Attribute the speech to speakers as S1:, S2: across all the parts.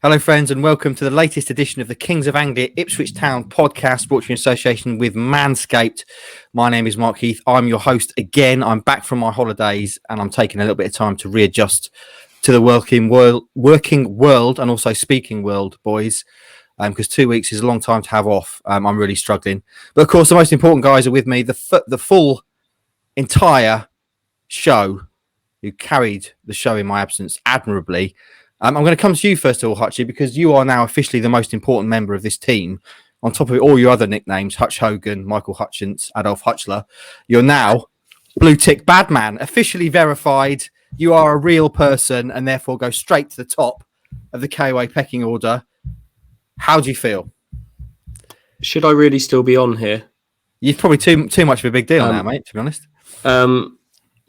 S1: Hello, friends, and welcome to the latest edition of the Kings of Anglia Ipswich Town podcast, brought to you in association with Manscaped. My name is Mark Heath. I'm your host again. I'm back from my holidays, and I'm taking a little bit of time to readjust to the working world and also speaking world, boys, because 2 weeks is a long time to have off. I'm really struggling. But, of course, the most important guys are with me, the full entire show, who carried the show in my absence admirably. I'm going to come to you first of all, Hutchie, because you are now officially the most important member of this team. On top of all your other nicknames, Hutch Hogan, Michael Hutchins, Adolf Hutchler, you're now Blue Tick Badman, officially verified. You are a real person and therefore go straight to the top of the KOA pecking order. How do you feel?
S2: Should I really still be on here?
S1: You're probably too much of a big deal now, mate, to be honest.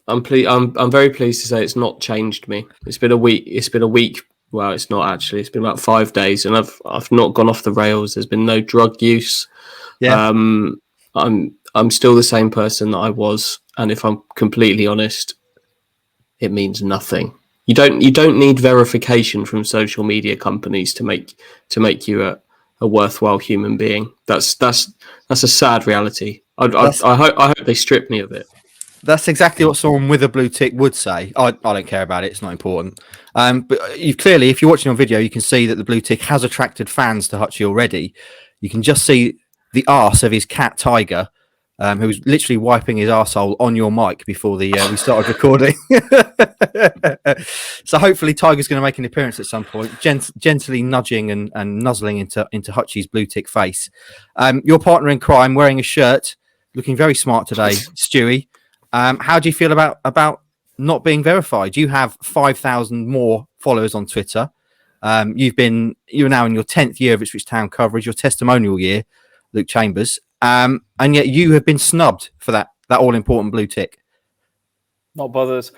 S2: I'm very pleased to say it's not changed me. It's been a week. Well, it's not actually. It's been about 5 days, and I've not gone off the rails. There's been no drug use. Yeah. I'm still the same person that I was, and if I'm completely honest, it means nothing. You don't need verification from social media companies to make you a worthwhile human being. That's a sad reality. I hope they strip me of it.
S1: That's exactly what someone with a blue tick would say. I don't care about it. It's not important. But you clearly, if you're watching on video, you can see that the blue tick has attracted fans to Hutchie already. You can just see the arse of his cat Tiger, who was literally wiping his arsehole on your mic before we started recording. So hopefully Tiger's going to make an appearance at some point, gently nudging and nuzzling into Hutchie's blue tick face. Your partner in crime, wearing a shirt, looking very smart today, Stewie. How do you feel about not being verified? You have 5,000 more followers on Twitter. You're now in your 10th year of Ipswich Town coverage, your testimonial year, Luke Chambers, and yet you have been snubbed for that all-important blue tick.
S3: Not bothered.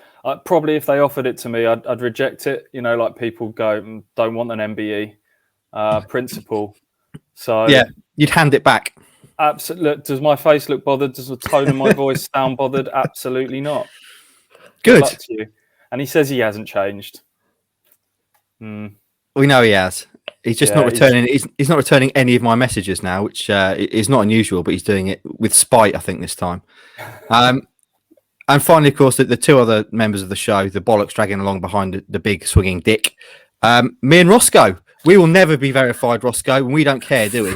S3: Probably if they offered it to me, I'd reject it. You know, like people go, don't want an MBE principle. So
S1: yeah, you'd hand it back.
S3: Absolutely. Does my face look bothered? Does the tone of my voice sound bothered? Absolutely not.
S1: Good.
S3: Good luck to you. And he says he hasn't changed.
S1: We know he has. He's just not returning. He's not returning any of my messages now, which is not unusual. But he's doing it with spite, I think, this time. And finally, of course, the two other members of the show, the bollocks dragging along behind the big swinging dick. Me and Roscoe. We will never be verified, Roscoe, and we don't care, do we?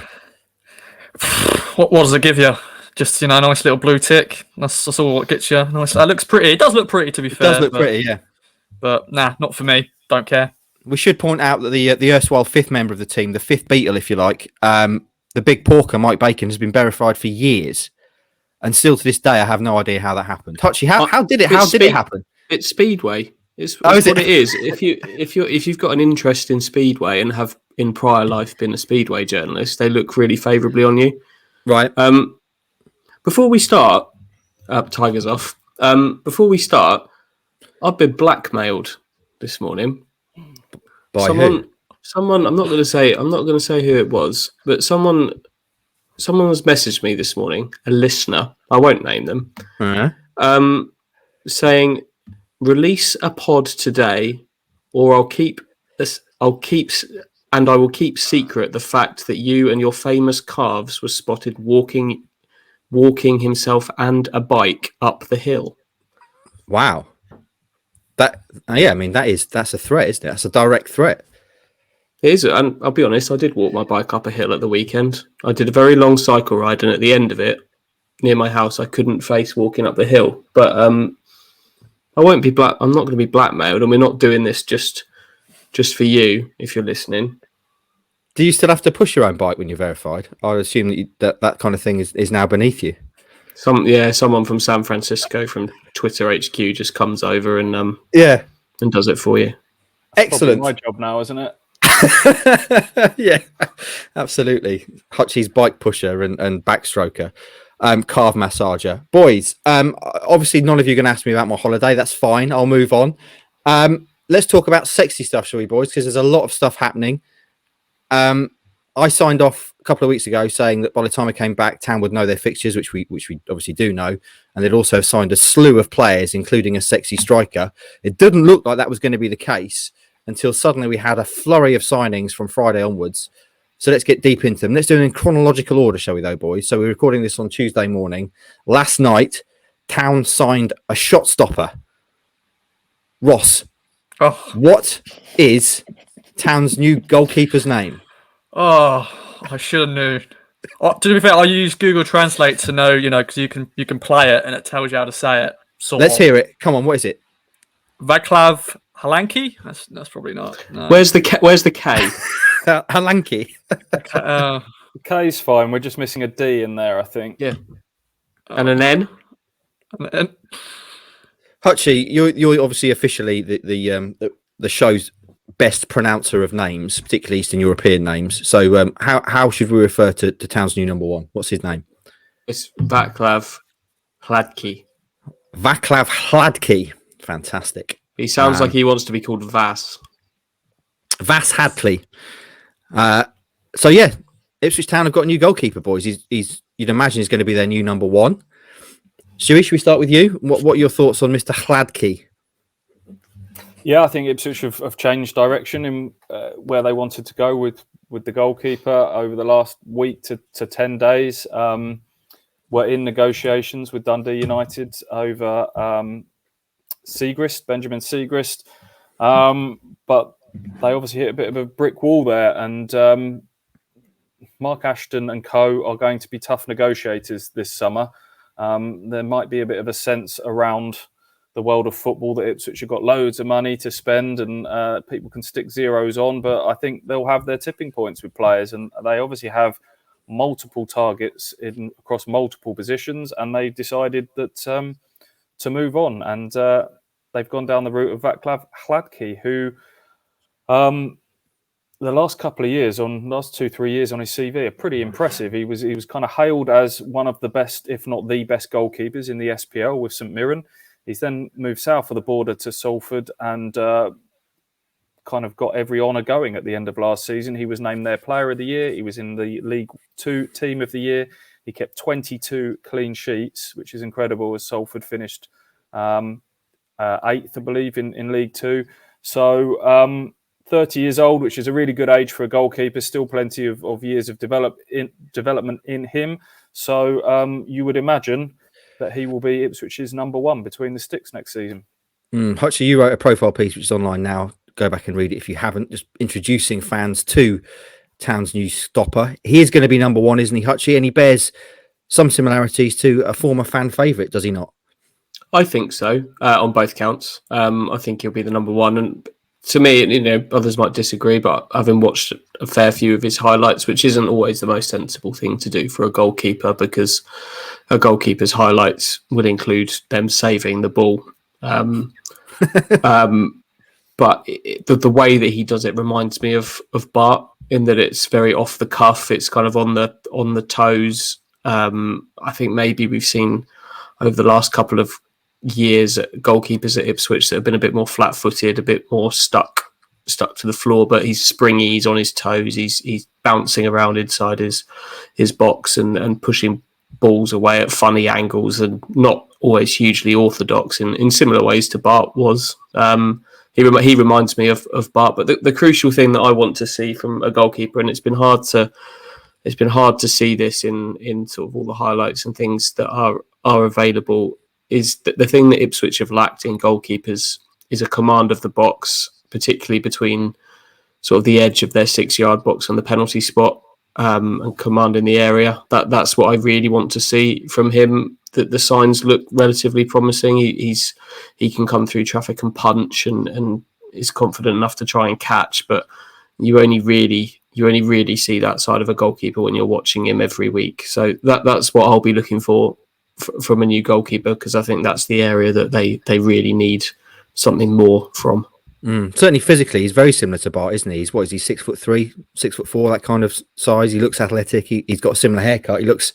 S4: What does it give you? Just, a nice little blue tick. That's all what gets you. Nice. That looks pretty. It does look pretty, to be fair.
S1: It does look pretty, yeah.
S4: But nah, not for me. Don't care.
S1: We should point out that the erstwhile fifth member of the team, the fifth Beatle, if you like, the big porker, Mike Bacon, has been verified for years. And still to this day, I have no idea how that happened. Touchy, how did it happen?
S2: It's Speedway. It's what it is. If you've got an interest in Speedway and have in prior life been a Speedway journalist, they look really favourably on you.
S1: Right.
S2: Before we start, Tiger's off. Before we start, I've been blackmailed this morning.
S1: By who?
S2: Someone. I'm not going to say who it was, but someone has messaged me this morning. A listener. I won't name them.
S1: Uh-huh.
S2: Saying, release a pod today, or I will keep secret the fact that you and your famous calves were spotted walking himself and a bike up the hill.
S1: Wow. That's a threat, isn't it? That's a direct threat.
S2: It is, and I'll be honest, I did walk my bike up a hill at the weekend. I did a very long cycle ride, and at the end of it, near my house, I couldn't face walking up the hill. But I won't be I'm not going to be blackmailed, and we're not doing this just for you, if you're listening.
S1: Do you still have to push your own bike when you're verified? I would assume that kind of thing is now beneath you.
S2: Someone from San Francisco from Twitter HQ just comes over and and does it for you.
S1: Excellent.
S3: My job now, isn't it?
S1: Yeah, absolutely. Hutchie's bike pusher and backstroker, calf massager. Boys, obviously none of you are going to ask me about my holiday. That's fine. I'll move on. Let's talk about sexy stuff, shall we, boys? Because there's a lot of stuff happening. I signed off a couple of weeks ago saying that by the time I came back, Town would know their fixtures, which we obviously do know, and they'd also signed a slew of players, including a sexy striker. It didn't look like that was going to be the case until suddenly we had a flurry of signings from Friday onwards. So let's get deep into them. Let's do them in chronological order, shall we, though, boys? So we're recording this on Tuesday morning. Last night, Town signed a shot stopper. Ross, what is Town's new goalkeeper's name?
S4: Oh, I should have known. To be fair, I use Google Translate to know, because you can play it and it tells you how to say it.
S1: Let's hear it. Come on, what is it?
S4: Vaclav Hladky? That's probably not. No.
S2: Where's the K?
S1: Hladky.
S3: The K's fine. We're just missing a D in there, I think.
S2: Yeah. And an N.
S1: Hutchie, you're obviously officially the show's best pronouncer of names, particularly Eastern European names. So how should we refer to Town's new number one? What's his name?
S2: It's Vaclav Hladky.
S1: Vaclav Hladky. Fantastic.
S2: He sounds like he wants to be called Vas.
S1: Vas Hadley. So yeah, Ipswich Town have got a new goalkeeper, boys. He's you'd imagine he's going to be their new number one. Should we start with you? What are your thoughts on Mr. Hladky?
S3: Yeah, I think Ipswich have changed direction in where they wanted to go with the goalkeeper over the last week to 10 days. We're in negotiations with Dundee United over Benjamin Siegrist. But they obviously hit a bit of a brick wall there. And Mark Ashton and co are going to be tough negotiators this summer. There might be a bit of a sense around the world of football that Ipswich have got loads of money to spend and people can stick zeros on, but I think they'll have their tipping points with players, and they obviously have multiple targets across multiple positions, and they've decided that to move on, and they've gone down the route of Vaclav Hladky, who the last 2-3 years on his CV are pretty impressive. He was kind of hailed as one of the best, if not the best, goalkeepers in the SPL with St Mirren. He's then moved south of the border to Salford and kind of got every honour going at the end of last season. He was named their Player of the Year. He was in the League 2 Team of the Year. He kept 22 clean sheets, which is incredible, as Salford finished 8th, I believe, in League 2. So 30 years old, which is a really good age for a goalkeeper. Still plenty of years of development in him. So you would imagine that he will be Ipswich's number one between the sticks next season.
S1: Hutchie, you wrote a profile piece which is online now. Go back and read it if you haven't. Just introducing fans to Town's new stopper. He is going to be number one, isn't he, Hutchie? And he bears some similarities to a former fan favourite, does he not?
S2: I think so, on both counts. I think he'll be the number one. And to me, others might disagree, but having watched a fair few of his highlights, which isn't always the most sensible thing to do for a goalkeeper, because a goalkeeper's highlights would include them saving the ball. But the way that he does it reminds me of Bart, in that it's very off the cuff. It's kind of on the toes. I think maybe we've seen over the last couple of years goalkeepers at Ipswich that have been a bit more flat-footed, a bit more stuck to the floor, but he's springy, he's on his toes, he's bouncing around inside his box and pushing balls away at funny angles and not always hugely orthodox in similar ways to Bart was. He reminds me of Bart, but the crucial thing that I want to see from a goalkeeper, and it's been hard to see this in sort of all the highlights and things that are available, is that the thing that Ipswich have lacked in goalkeepers is a command of the box, particularly between sort of the edge of their 6-yard box and the penalty spot, and command in the area. That's what I really want to see from him. That the signs look relatively promising. He can come through traffic and punch and is confident enough to try and catch, but you only really see that side of a goalkeeper when you're watching him every week. So that's what I'll be looking for from a new goalkeeper, because I think that's the area that they really need something more from.
S1: Certainly physically, he's very similar to Bart, isn't he? He's 6'3", 6'4", that kind of size. He looks athletic. He's got a similar haircut. He looks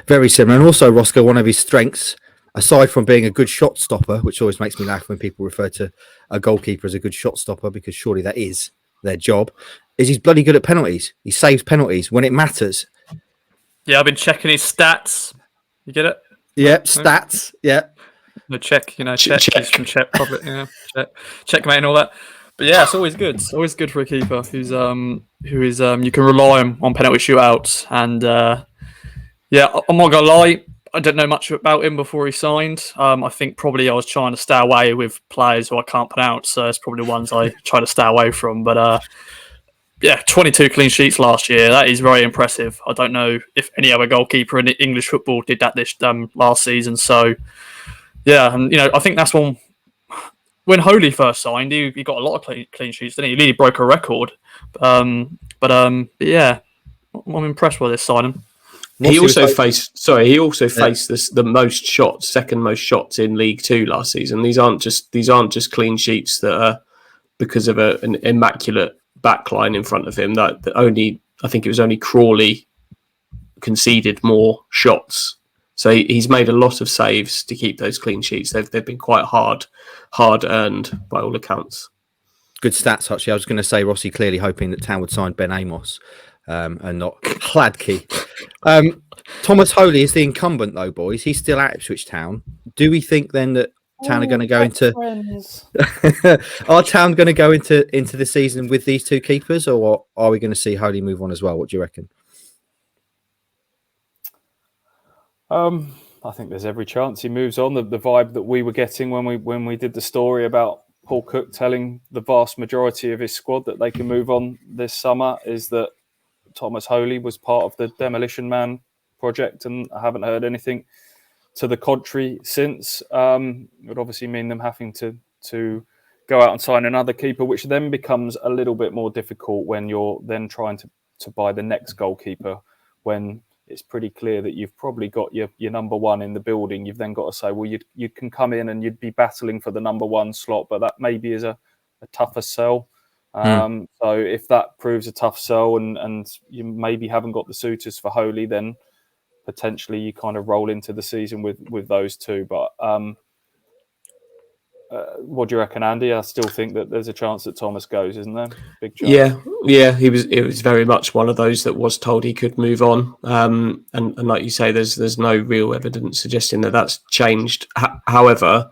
S1: very similar. And also, Roscoe, one of his strengths, aside from being a good shot stopper, which always makes me laugh when people refer to a goalkeeper as a good shot stopper, because surely that is their job, is he's bloody good at penalties. He saves penalties when it matters.
S4: Yeah, I've been checking his stats. You get it?
S1: Yep, stats. Yeah.
S4: No, check. Check. He's from Czech, probably. Checkmate and all that. But yeah, it's always good. It's always good for a keeper who is you can rely on penalty shootouts. And yeah, I'm not gonna lie, I don't know much about him before he signed. I think probably I was trying to stay away with players who I can't pronounce, so it's probably the ones I try to stay away from. But yeah, 22 clean sheets last year. That is very impressive. I don't know if any other goalkeeper in English football did that this last season. So yeah, and I think that's when Holy first signed, he got a lot of clean sheets, didn't he? He really broke a record. But yeah, I'm impressed with this signing.
S2: He also faced the most shots, second most shots in League Two last season. These aren't just clean sheets that are because of an immaculate backline in front of him. That only, I think it was only Crawley conceded more shots. So he's made a lot of saves to keep those clean sheets. They've been quite hard earned by all accounts.
S1: Good stats, actually. I was going to say Rossi clearly hoping that Town would sign Ben Amos and not Hladky. Thomas Holy is the incumbent, though, boys. He's still at Ipswich Town. Do we think then that Town are going to go into? Are Town going to go into the season with these two keepers, or are we going to see Holy move on as well? What do you reckon?
S3: I think there's every chance he moves on. The vibe that we were getting when we did the story about Paul Cook telling the vast majority of his squad that they can move on this summer is that Thomas Holy was part of the Demolition Man project, and I haven't heard anything to the contrary since. It would obviously mean them having to go out and sign another keeper, which then becomes a little bit more difficult when you're then trying to buy the next goalkeeper, when it's pretty clear that you've probably got your number one in the building. You've then got to say, well, you can come in and you'd be battling for the number one slot, but that maybe is a tougher sell. So if that proves a tough sell and you maybe haven't got the suitors for Holy, then potentially you kind of roll into the season with those two. But what do you reckon, Andy? I still think that there's a chance that Thomas goes, isn't there? Big chance.
S2: Yeah. It was very much one of those that was told he could move on. And like you say, there's no real evidence suggesting that that's changed. However,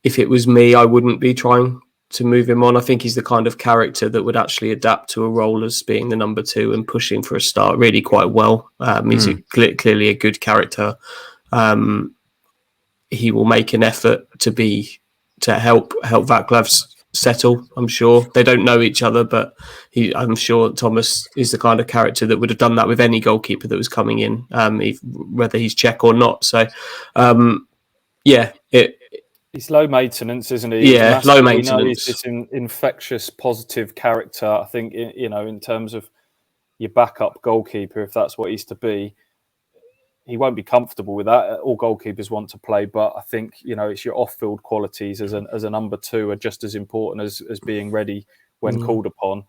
S2: if it was me, I wouldn't be trying to move him on. I think he's the kind of character that would actually adapt to a role as being the number two and pushing for a start really quite well. He's clearly a good character. He will make an effort to help Vaclav settle. I'm sure they don't know each other, but I'm sure Thomas is the kind of character that would have done that with any goalkeeper that was coming in, whether he's Czech or not. So,
S3: he's low maintenance, isn't he?
S2: Yeah, low maintenance.
S3: We know he's this infectious, positive character. I think in terms of your backup goalkeeper, if that's what he's to be. He won't be comfortable with that. All goalkeepers want to play, but I think it's your off-field qualities as a number two are just as important as being ready when called upon.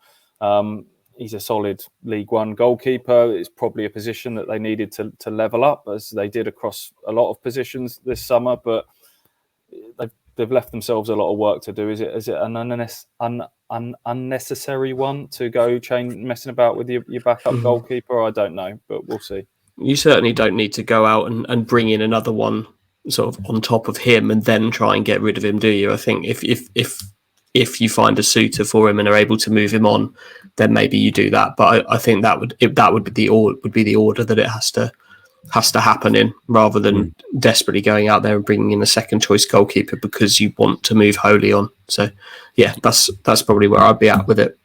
S3: He's a solid League One goalkeeper. It's probably a position that they needed to level up, as they did across a lot of positions this summer. But they've left themselves a lot of work to do. Is it an unnecessary one to go messing about with your backup goalkeeper? I don't know, but we'll see.
S2: You certainly don't need to go out and bring in another one sort of on top of him and then try and get rid of him, do you? I think if you find a suitor for him and are able to move him on, then maybe you do that. But I think that would be the order that it has to happen in, rather than desperately going out there and bringing in a second choice goalkeeper because you want to move Holy on. So yeah, that's probably where I'd be at with it.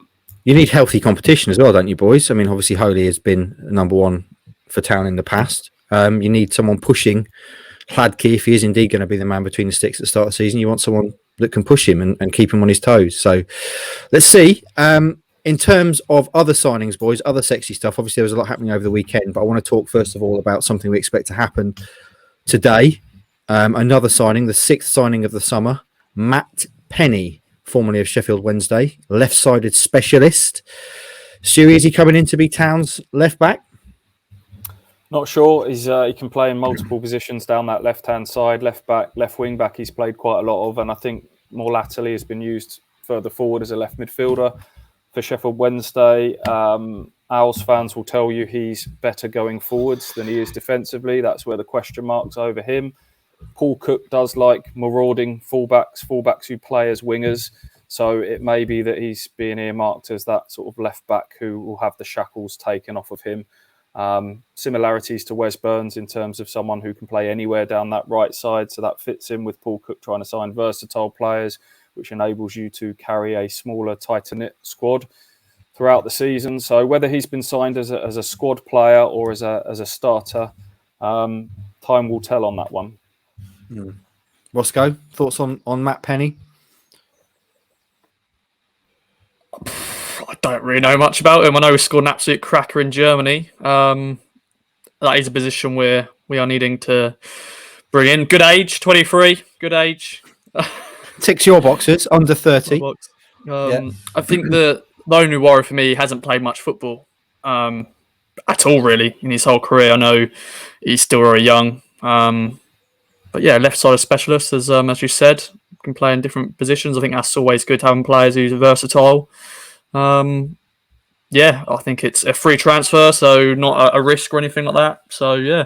S1: You need healthy competition as well, don't you, boys? I mean, obviously Holy has been number one for Town in the past. You need someone pushing Hladky if he is indeed going to be the man between the sticks at the start of the season. You want someone that can push him and keep him on his toes. So let's see. In terms of other signings, boys, other sexy stuff, obviously there was a lot happening over the weekend, but I want to talk first of all about something we expect to happen today. Another signing, the sixth signing of the summer, Matt Penney, formerly of Sheffield Wednesday, left-sided specialist. Stewie, is he coming in to be Town's left back?
S3: Not sure. He can play in multiple positions down that left-hand side, left back, left wing back. He's played quite a lot of, and I think more latterly has been used further forward as a left midfielder for Sheffield Wednesday. Owls fans will tell you he's better going forwards than he is defensively. That's where the question mark's over him. Paul Cook does like marauding fullbacks who play as wingers. So it may be that he's being earmarked as that sort of left back who will have the shackles taken off of him. Similarities to Wes Burns in terms of someone who can play anywhere down that right side. So that fits in with Paul Cook trying to sign versatile players, which enables you to carry a smaller, tighter-knit squad throughout the season. So whether he's been signed as a squad player or as a starter, time will tell on that one.
S1: Roscoe, thoughts on Matt Penney?
S4: I don't really know much about him. I know he scored an absolute cracker in Germany. That is a position where we are needing to bring in. Good age, 23. Good age.
S1: Ticks your boxes, under 30.
S4: I think the only worry for me, he hasn't played much football at all, really, in his whole career. I know he's still very young. But yeah, left side specialist, as you said, can play in different positions. I think that's always good, having players who's versatile. Yeah, I think it's a free transfer, so not a risk or anything like that. So yeah,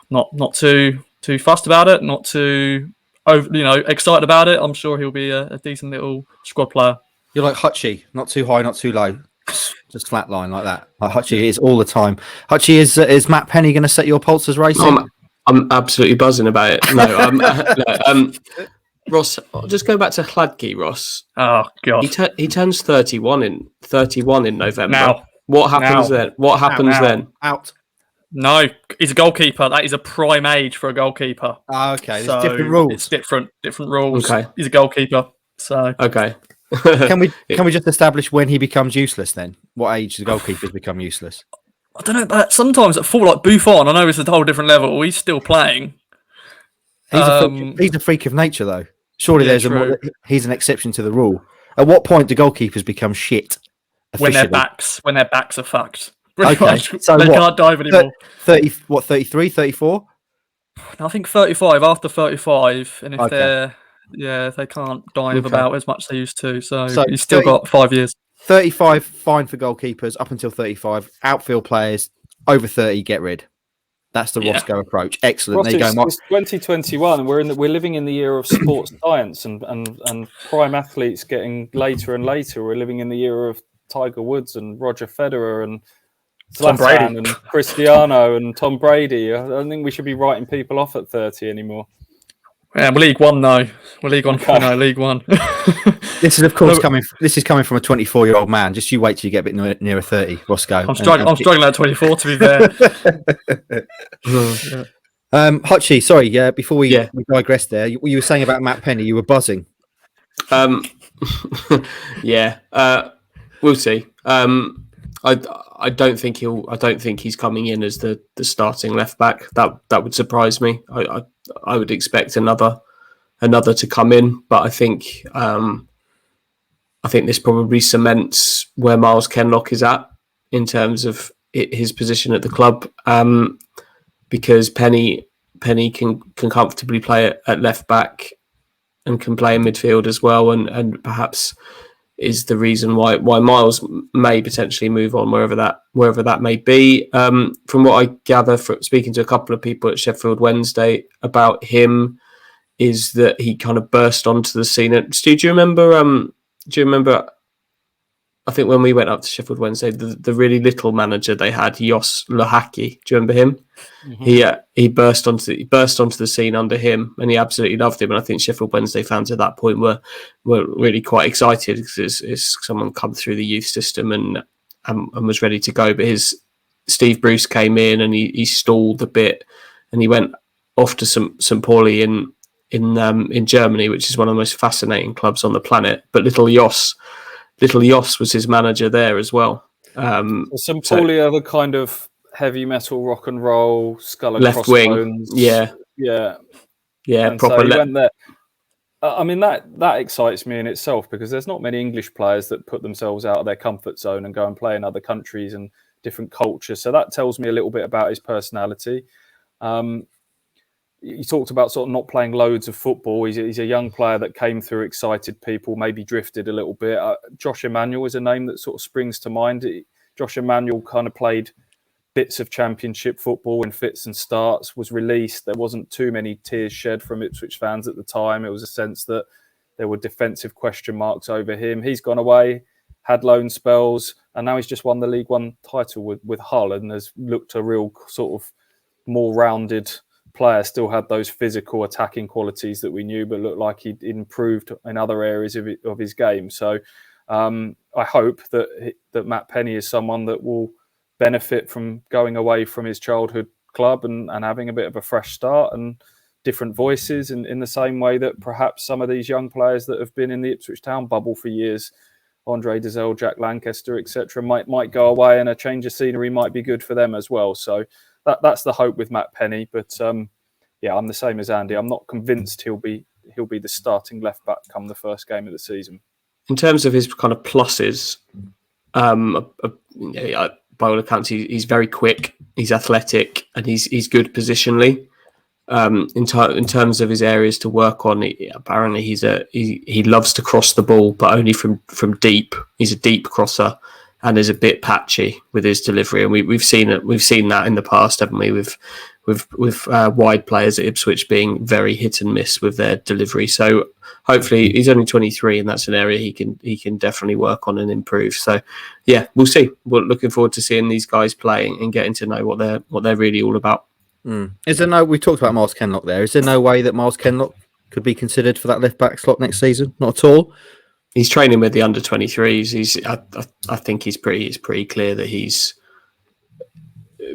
S4: not too fussed about it, not too excited about it. I'm sure he'll be a decent little squad player.
S1: You're like Hutchie, not too high, not too low, just flat line like that. Like Hutchie is all the time. Hutchie, is Matt Penney going to set your pulses racing?
S2: I'm absolutely buzzing about it. No, Ross, just go back to Hladky, Ross.
S4: Oh God,
S2: he turns 31 in November.
S4: Now,
S2: what happens then? What happens then?
S1: Out.
S4: No, he's a goalkeeper. That is a prime age for a goalkeeper.
S1: Okay,
S4: so
S1: there's different rules.
S4: It's different rules.
S2: Okay,
S4: he's a goalkeeper. So
S2: okay.
S1: Can we just establish when he becomes useless then? What age do goalkeepers become useless?
S4: I don't know. But sometimes at full, like Buffon, I know it's a whole different level. He's still playing.
S1: He's a freak of nature, though. Surely
S4: yeah,
S1: he's an exception to the rule. At what point do goalkeepers become shit?
S4: When their backs are fucked. Okay,
S1: so
S4: they can't dive anymore.
S1: 33, 34?
S4: I think 35 after 35, and if they can't dive
S1: Okay.
S4: about as much as they used to. So he's still got 5 years.
S1: 35 fine for goalkeepers up until 35. Outfield players over 30 get rid. That's the Roscoe approach. Excellent.
S3: Ross,
S1: there you go, Mark.
S3: It's 2021. We're living in the year of sports science and prime athletes getting later and later. We're living in the year of Tiger Woods and Roger Federer and
S4: Tom Brady
S3: and Cristiano and Tom Brady. I don't think we should be writing people off at 30 anymore.
S4: Yeah, we're League One though. We're League One. Okay. No, League One.
S1: This is, of course, coming from a 24-year-old man. Just you wait till you get a bit nearer 30, Roscoe.
S4: I'm struggling at 24, to be fair.
S1: Hutchie, sorry. Before we digress there, you were saying about Matt Penney. You were buzzing.
S2: Yeah. We'll see. I don't think he's coming in as the starting left back. That would surprise me. I would expect another to come in, but I think this probably cements where Miles Kenlock is at in terms of his position at the club, because Penney can comfortably play at left back and can play in midfield as well, and perhaps is the reason why Miles may potentially move on wherever that may be. From what I gather from speaking to a couple of people at Sheffield Wednesday about him, is that he kind of burst onto the scene. And Stu, do you remember? I think when we went up to Sheffield Wednesday, the really little manager they had, Jos Hladky. Do you remember him? Mm-hmm. He burst onto the scene under him, and he absolutely loved him. And I think Sheffield Wednesday fans at that point were really quite excited because it's someone come through the youth system and was ready to go. But Steve Bruce came in and he stalled a bit, and he went off to St. Pauli in Germany, which is one of the most fascinating clubs on the planet. But little Jos was his manager there as well.
S3: St. Pauli are the kind of heavy metal rock and roll skull and
S2: left
S3: crossbones.
S2: Wing,
S3: yeah.
S2: And
S3: proper. So he went there. I mean that excites me in itself because there's not many English players that put themselves out of their comfort zone and go and play in other countries and different cultures. So that tells me a little bit about his personality. You talked about sort of not playing loads of football. He's a young player that came through, excited people, maybe drifted a little bit. Josh Emanuel is a name that sort of springs to mind. Josh Emanuel kind of played bits of championship football in fits and starts, was released. There wasn't too many tears shed from Ipswich fans at the time. It was a sense that there were defensive question marks over him. He's gone away, had loan spells, and now he's just won the League One title with Hull and has looked a real sort of more rounded player. Still had those physical attacking qualities that we knew, but looked like he'd improved in other areas of his game. So I hope that Matt Penney is someone that will benefit from going away from his childhood club and having a bit of a fresh start and different voices in the same way that perhaps some of these young players that have been in the Ipswich Town bubble for years, Andre Dazelle, Jack Lankester, etc., might go away, and a change of scenery might be good for them as well. So that's the hope with Matt Penney. But yeah, I'm the same as Andy. I'm not convinced he'll be the starting left back come the first game of the season.
S2: In terms of his kind of pluses, by all accounts, he's very quick, he's athletic, and he's good positionally. In terms of his areas to work on, apparently he loves to cross the ball, but only from deep. He's a deep crosser, and is a bit patchy with his delivery, and we've seen it. We've seen that in the past, haven't we? With wide players at Ipswich being very hit and miss with their delivery. So hopefully, he's only 23, and that's an area he can definitely work on and improve. So yeah, we'll see. We're looking forward to seeing these guys playing and getting to know what they're really all about.
S1: Is there we talked about Miles Kenlock there. Is there no way that Miles Kenlock could be considered for that left back slot next season? Not at all.
S2: He's training with the under 23s. I think it's pretty clear that he's,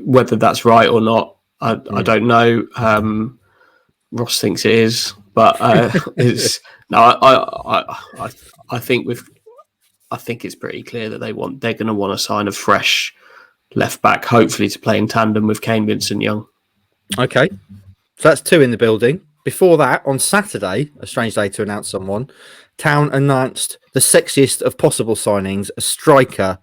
S2: whether that's right or not, I don't know. Ross thinks it is, but it's no. I think it's pretty clear that they're going to want to sign a fresh left back, hopefully to play in tandem with Kane Vincent-Young.
S1: Okay, so that's two in the building. Before that, on Saturday, a strange day to announce someone, Town announced the sexiest of possible signings, a striker,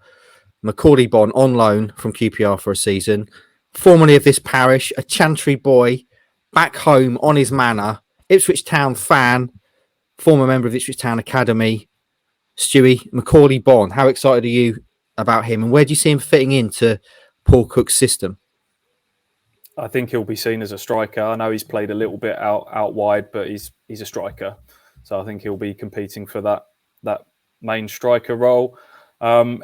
S1: Macauley Bonne, on loan from QPR for a season. Formerly of this parish, a Chantry boy, back home on his manor, Ipswich Town fan, former member of Ipswich Town Academy. Stewie, Macauley Bonne, how excited are you about him, and where do you see him fitting into Paul Cook's system?
S3: I think he'll be seen as a striker. I know he's played a little bit out wide, but he's a striker. So I think he'll be competing for that main striker role.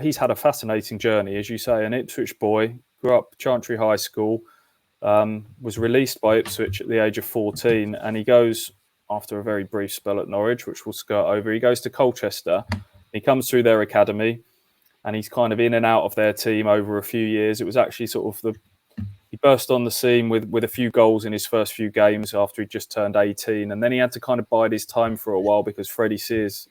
S3: He's had a fascinating journey, as you say, an Ipswich boy, grew up Chantry High School, was released by Ipswich at the age of 14, and he goes, after a very brief spell at Norwich, which we'll skirt over, he goes to Colchester. He comes through their academy, and he's kind of in and out of their team over a few years. It was actually sort of he burst on the scene with a few goals in his first few games after he just turned 18. And then he had to kind of bide his time for a while because Freddie Sears,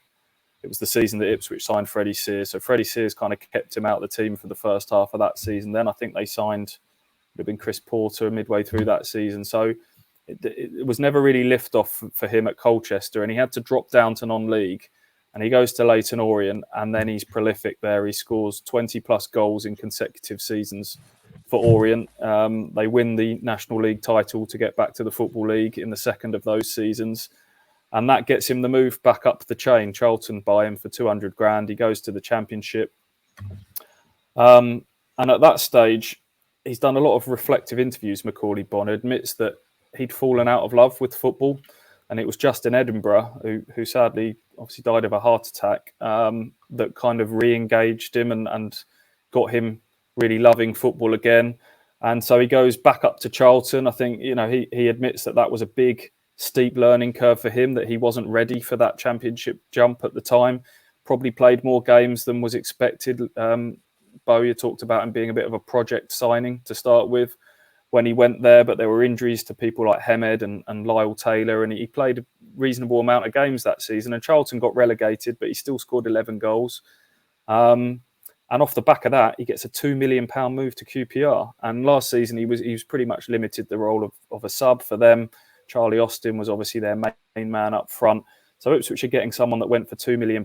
S3: it was the season that Ipswich signed Freddie Sears. So Freddie Sears kind of kept him out of the team for the first half of that season. Then I think they signed, it would have been Chris Porter midway through that season. So it was never really lift off for him at Colchester, and he had to drop down to non-league. And he goes to Leyton Orient, and then he's prolific there. He scores 20 plus goals in consecutive seasons for Orient. They win the National League title to get back to the Football League in the second of those seasons. And that gets him the move back up the chain. Charlton buy him for 200 grand. He goes to the Championship. And at that stage, he's done a lot of reflective interviews. Macauley Bonne admits that he'd fallen out of love with football. And it was Justin Edinburgh, who sadly obviously died of a heart attack, that kind of re-engaged him and got him really loving football again. And so he goes back up to Charlton. I think, he admits that was a big, steep learning curve for him, that he wasn't ready for that Championship jump at the time. Probably played more games than was expected. Bowyer talked about him being a bit of a project signing to start with when he went there, but there were injuries to people like Hemed and Lyle Taylor, and he played a reasonable amount of games that season. And Charlton got relegated, but he still scored 11 goals. And off the back of that, he gets a £2 million move to QPR. And last season, he was pretty much limited the role of a sub for them. Charlie Austin was obviously their main man up front. So Ipswich are getting someone that went for £2 million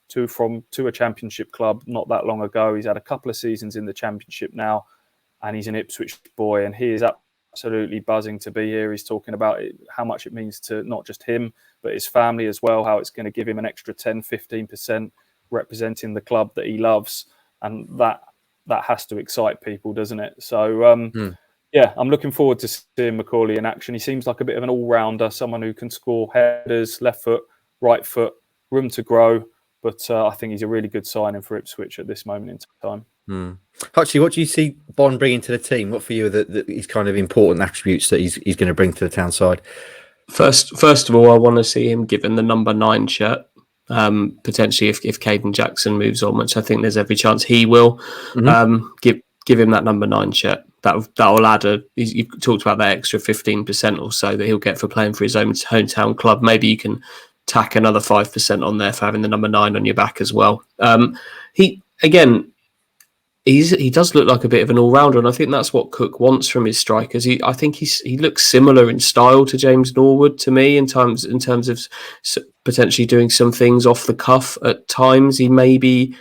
S3: to a Championship club not that long ago. He's had a couple of seasons in the Championship now, and he's an Ipswich boy, and he is absolutely buzzing to be here. He's talking about how much it means to not just him, but his family as well, how it's going to give him an extra 10, 15% representing the club that he loves. And that has to excite people, doesn't it? So, yeah, I'm looking forward to seeing Macauley in action. He seems like a bit of an all-rounder, someone who can score headers, left foot, right foot, room to grow. But I think he's a really good signing for Ipswich at this moment in time.
S1: Hutchie, what do you see Bonne bringing to the team? What for you are his kind of important attributes that he's going to bring to the town side? First
S2: of all, I want to see him given the number 9 shirt. Potentially, if Caden Jackson moves on, which I think there's every chance he will, give him that number 9 shirt. That'll add you talked about that extra 15% or so that he'll get for playing for his own hometown club. Maybe you can tack another 5% on there for having the number 9 on your back as well. He does look like a bit of an all-rounder, and I think that's what Cook wants from his strikers. I think he looks similar in style to James Norwood to me in terms of potentially doing some things off the cuff at times. He maybe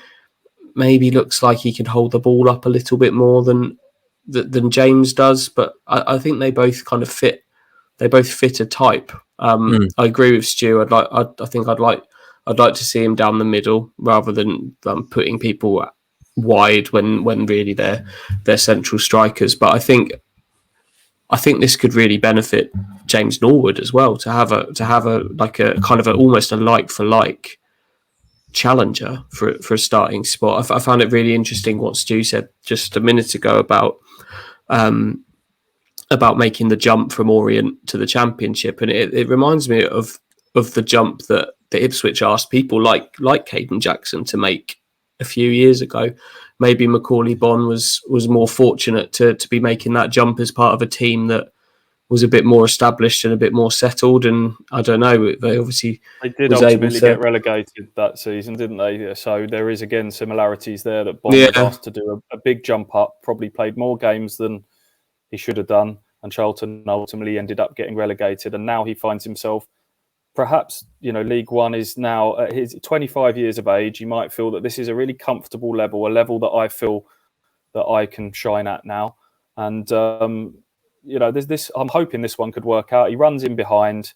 S2: looks like he can hold the ball up a little bit more than James does, but I think they both kind of fit. They both fit a type. I agree with Stu. I'd like to see him down the middle rather than putting people wide when really they're central strikers. But I think this could really benefit James Norwood as well to have a like a kind of almost a like for like challenger for a starting spot. I found it really interesting what Stu said just a minute ago about making the jump from Orient to the Championship, and it reminds me of the jump that the Ipswich asked people like Caden Jackson to make a few years ago. Maybe Macauley Bonne was more fortunate to be making that jump as part of a team that was a bit more established and a bit more settled. And I don't know, they
S3: did ultimately get relegated that season, didn't they? So there is again similarities there that Bonne was asked to do a big jump up, probably played more games than he should have done, and Charlton ultimately ended up getting relegated. And now he finds himself, perhaps, League One is now at his 25 years of age. You might feel that this is a really comfortable level, a level that I feel that I can shine at now. And, there's this, I'm hoping this one could work out. He runs in behind.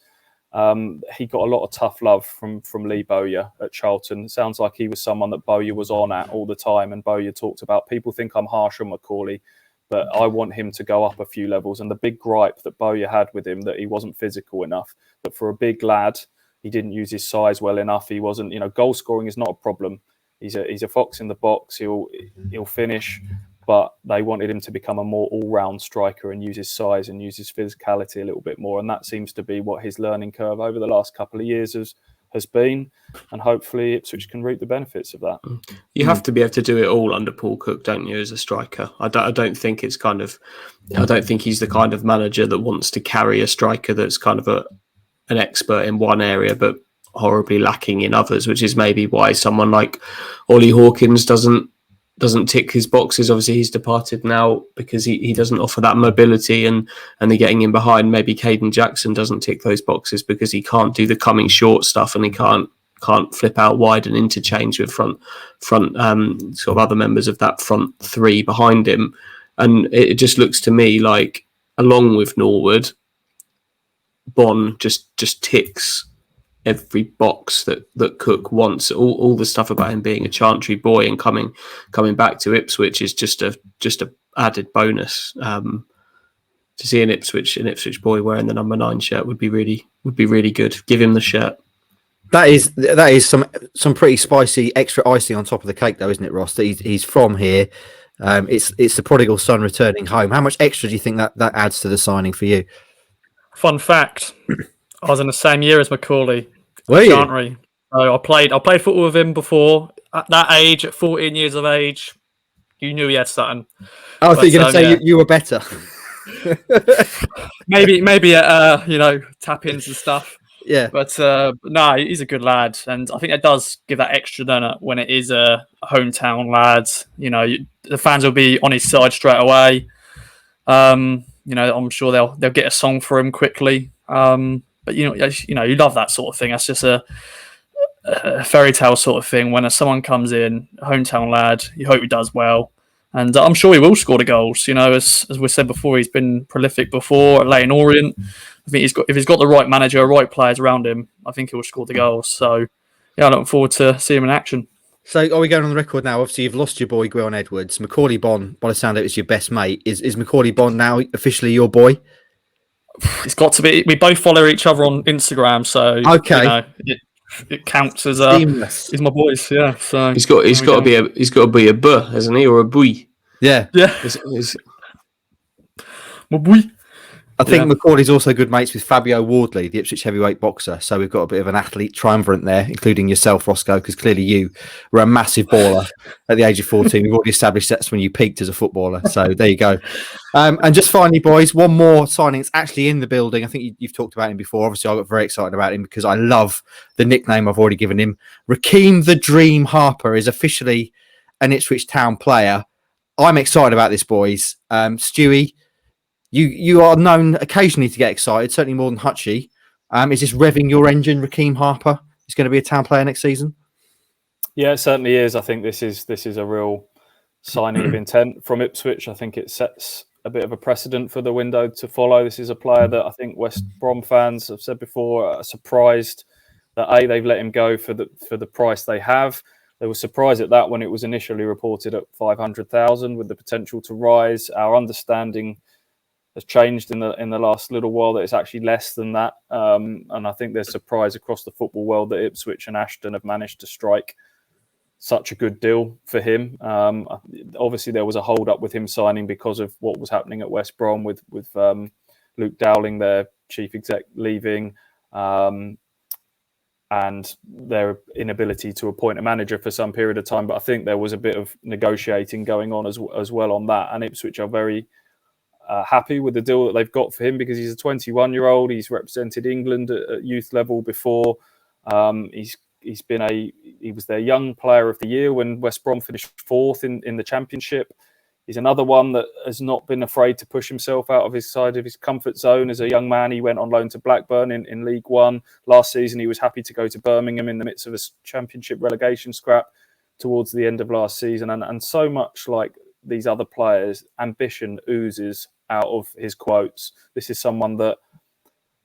S3: He got a lot of tough love from Lee Bowyer at Charlton. It sounds like he was someone that Bowyer was on at all the time. And Bowyer talked about, people think I'm harsh on Macauley, but I want him to go up a few levels. And the big gripe that Bowyer had with him, that he wasn't physical enough, that for a big lad, he didn't use his size well enough. He wasn't, goal scoring is not a problem. He's a fox in the box. He'll finish, but they wanted him to become a more all-round striker and use his size and use his physicality a little bit more. And that seems to be what his learning curve over the last couple of years has been, and hopefully Ipswich can reap the benefits of that.
S2: You have to be able to do it all under Paul Cook, don't you, as a striker? I don't think he's the kind of manager that wants to carry a striker that's kind of an expert in one area but horribly lacking in others, which is maybe why someone like Ollie Hawkins doesn't tick his boxes. Obviously he's departed now because he doesn't offer that mobility and they're getting in behind. Maybe Caden Jackson doesn't tick those boxes because he can't do the coming short stuff and he can't flip out wide and interchange with front sort of other members of that front three behind him. And it just looks to me like, along with Norwood, Bonne just ticks every box that Cook wants. All the stuff about him being a Chantry boy and coming back to Ipswich is just a added bonus. To see an Ipswich boy wearing the number 9 shirt would be really good. Give him the shirt.
S1: That is some pretty spicy extra icing on top of the cake, though, isn't it, Ross? That he's from here. It's the prodigal son returning home. How much extra do you think that adds to the signing for you?
S4: Fun fact: I was in the same year as Macauley.
S1: Were you?
S4: Chantry. So I played football with him before. At that age, at 14 years of age, you knew he had something.
S1: I thought you were going to say you were better.
S4: maybe at tap-ins and stuff.
S1: Yeah,
S4: but no, he's a good lad, and I think it does give that extra donut when it is a hometown lad. The fans will be on his side straight away. I'm sure they'll get a song for him quickly. But you love that sort of thing. That's just a fairy tale sort of thing. When someone comes in, a hometown lad, you hope he does well, and I'm sure he will score the goals. As we said before, he's been prolific before at Leyton Orient. I think if he's got the right manager, right players around him, I think he will score the goals. So yeah, I look forward to seeing him in action.
S1: So are we going on the record now? Obviously, you've lost your boy, Gwion Edwards. Macauley Bonne, by the sound of it, is your best mate. Is Macauley Bonne now officially your boy?
S4: It's got to be. We both follow each other on Instagram, so
S1: okay.
S4: it counts as
S1: Seamless.
S4: he's my boys. Yeah, so
S2: He's got to be a buh, hasn't he, or a buoy?
S1: Yeah.
S4: My boy.
S1: I think Macaulay's also good mates with Fabio Wardley, the Ipswich heavyweight boxer. So we've got a bit of an athlete triumvirate there, including yourself, Roscoe, because clearly you were a massive baller at the age of 14. We've already established that's when you peaked as a footballer. So there you go. And just finally, boys, one more signing. It's actually in the building. I think you've talked about him before. Obviously, I got very excited about him because I love the nickname I've already given him. Rekeem the Dream Harper is officially an Ipswich Town player. I'm excited about this, boys. Stewie, you are known occasionally to get excited, certainly more than Hutchie. Is this revving your engine, Rekeem Harper? He's going to be a Town player next season?
S3: Yeah, it certainly is. I think this is a real signing of intent from Ipswich. I think it sets a bit of a precedent for the window to follow. This is a player that I think West Brom fans have said before are surprised that they've let him go for the price they have. They were surprised at that when it was initially reported at 500,000 with the potential to rise. Our understanding has changed in the last little while that it's actually less than that. And I think there's surprise across the football world that Ipswich and Ashton have managed to strike such a good deal for him. Obviously, there was a hold up with him signing because of what was happening at West Brom with Luke Dowling, their chief exec, leaving, and their inability to appoint a manager for some period of time. But I think there was a bit of negotiating going on as well on that. And Ipswich are very happy with the deal that they've got for him because he's a 21-year-old. He's represented England at youth level before. He was their young player of the year when West Brom finished fourth in the championship. He's another one that has not been afraid to push himself out of his comfort zone. As a young man, he went on loan to Blackburn in League One. Last season, he was happy to go to Birmingham in the midst of a championship relegation scrap towards the end of last season. And so much like these other players, ambition oozes out of his quotes. This is someone that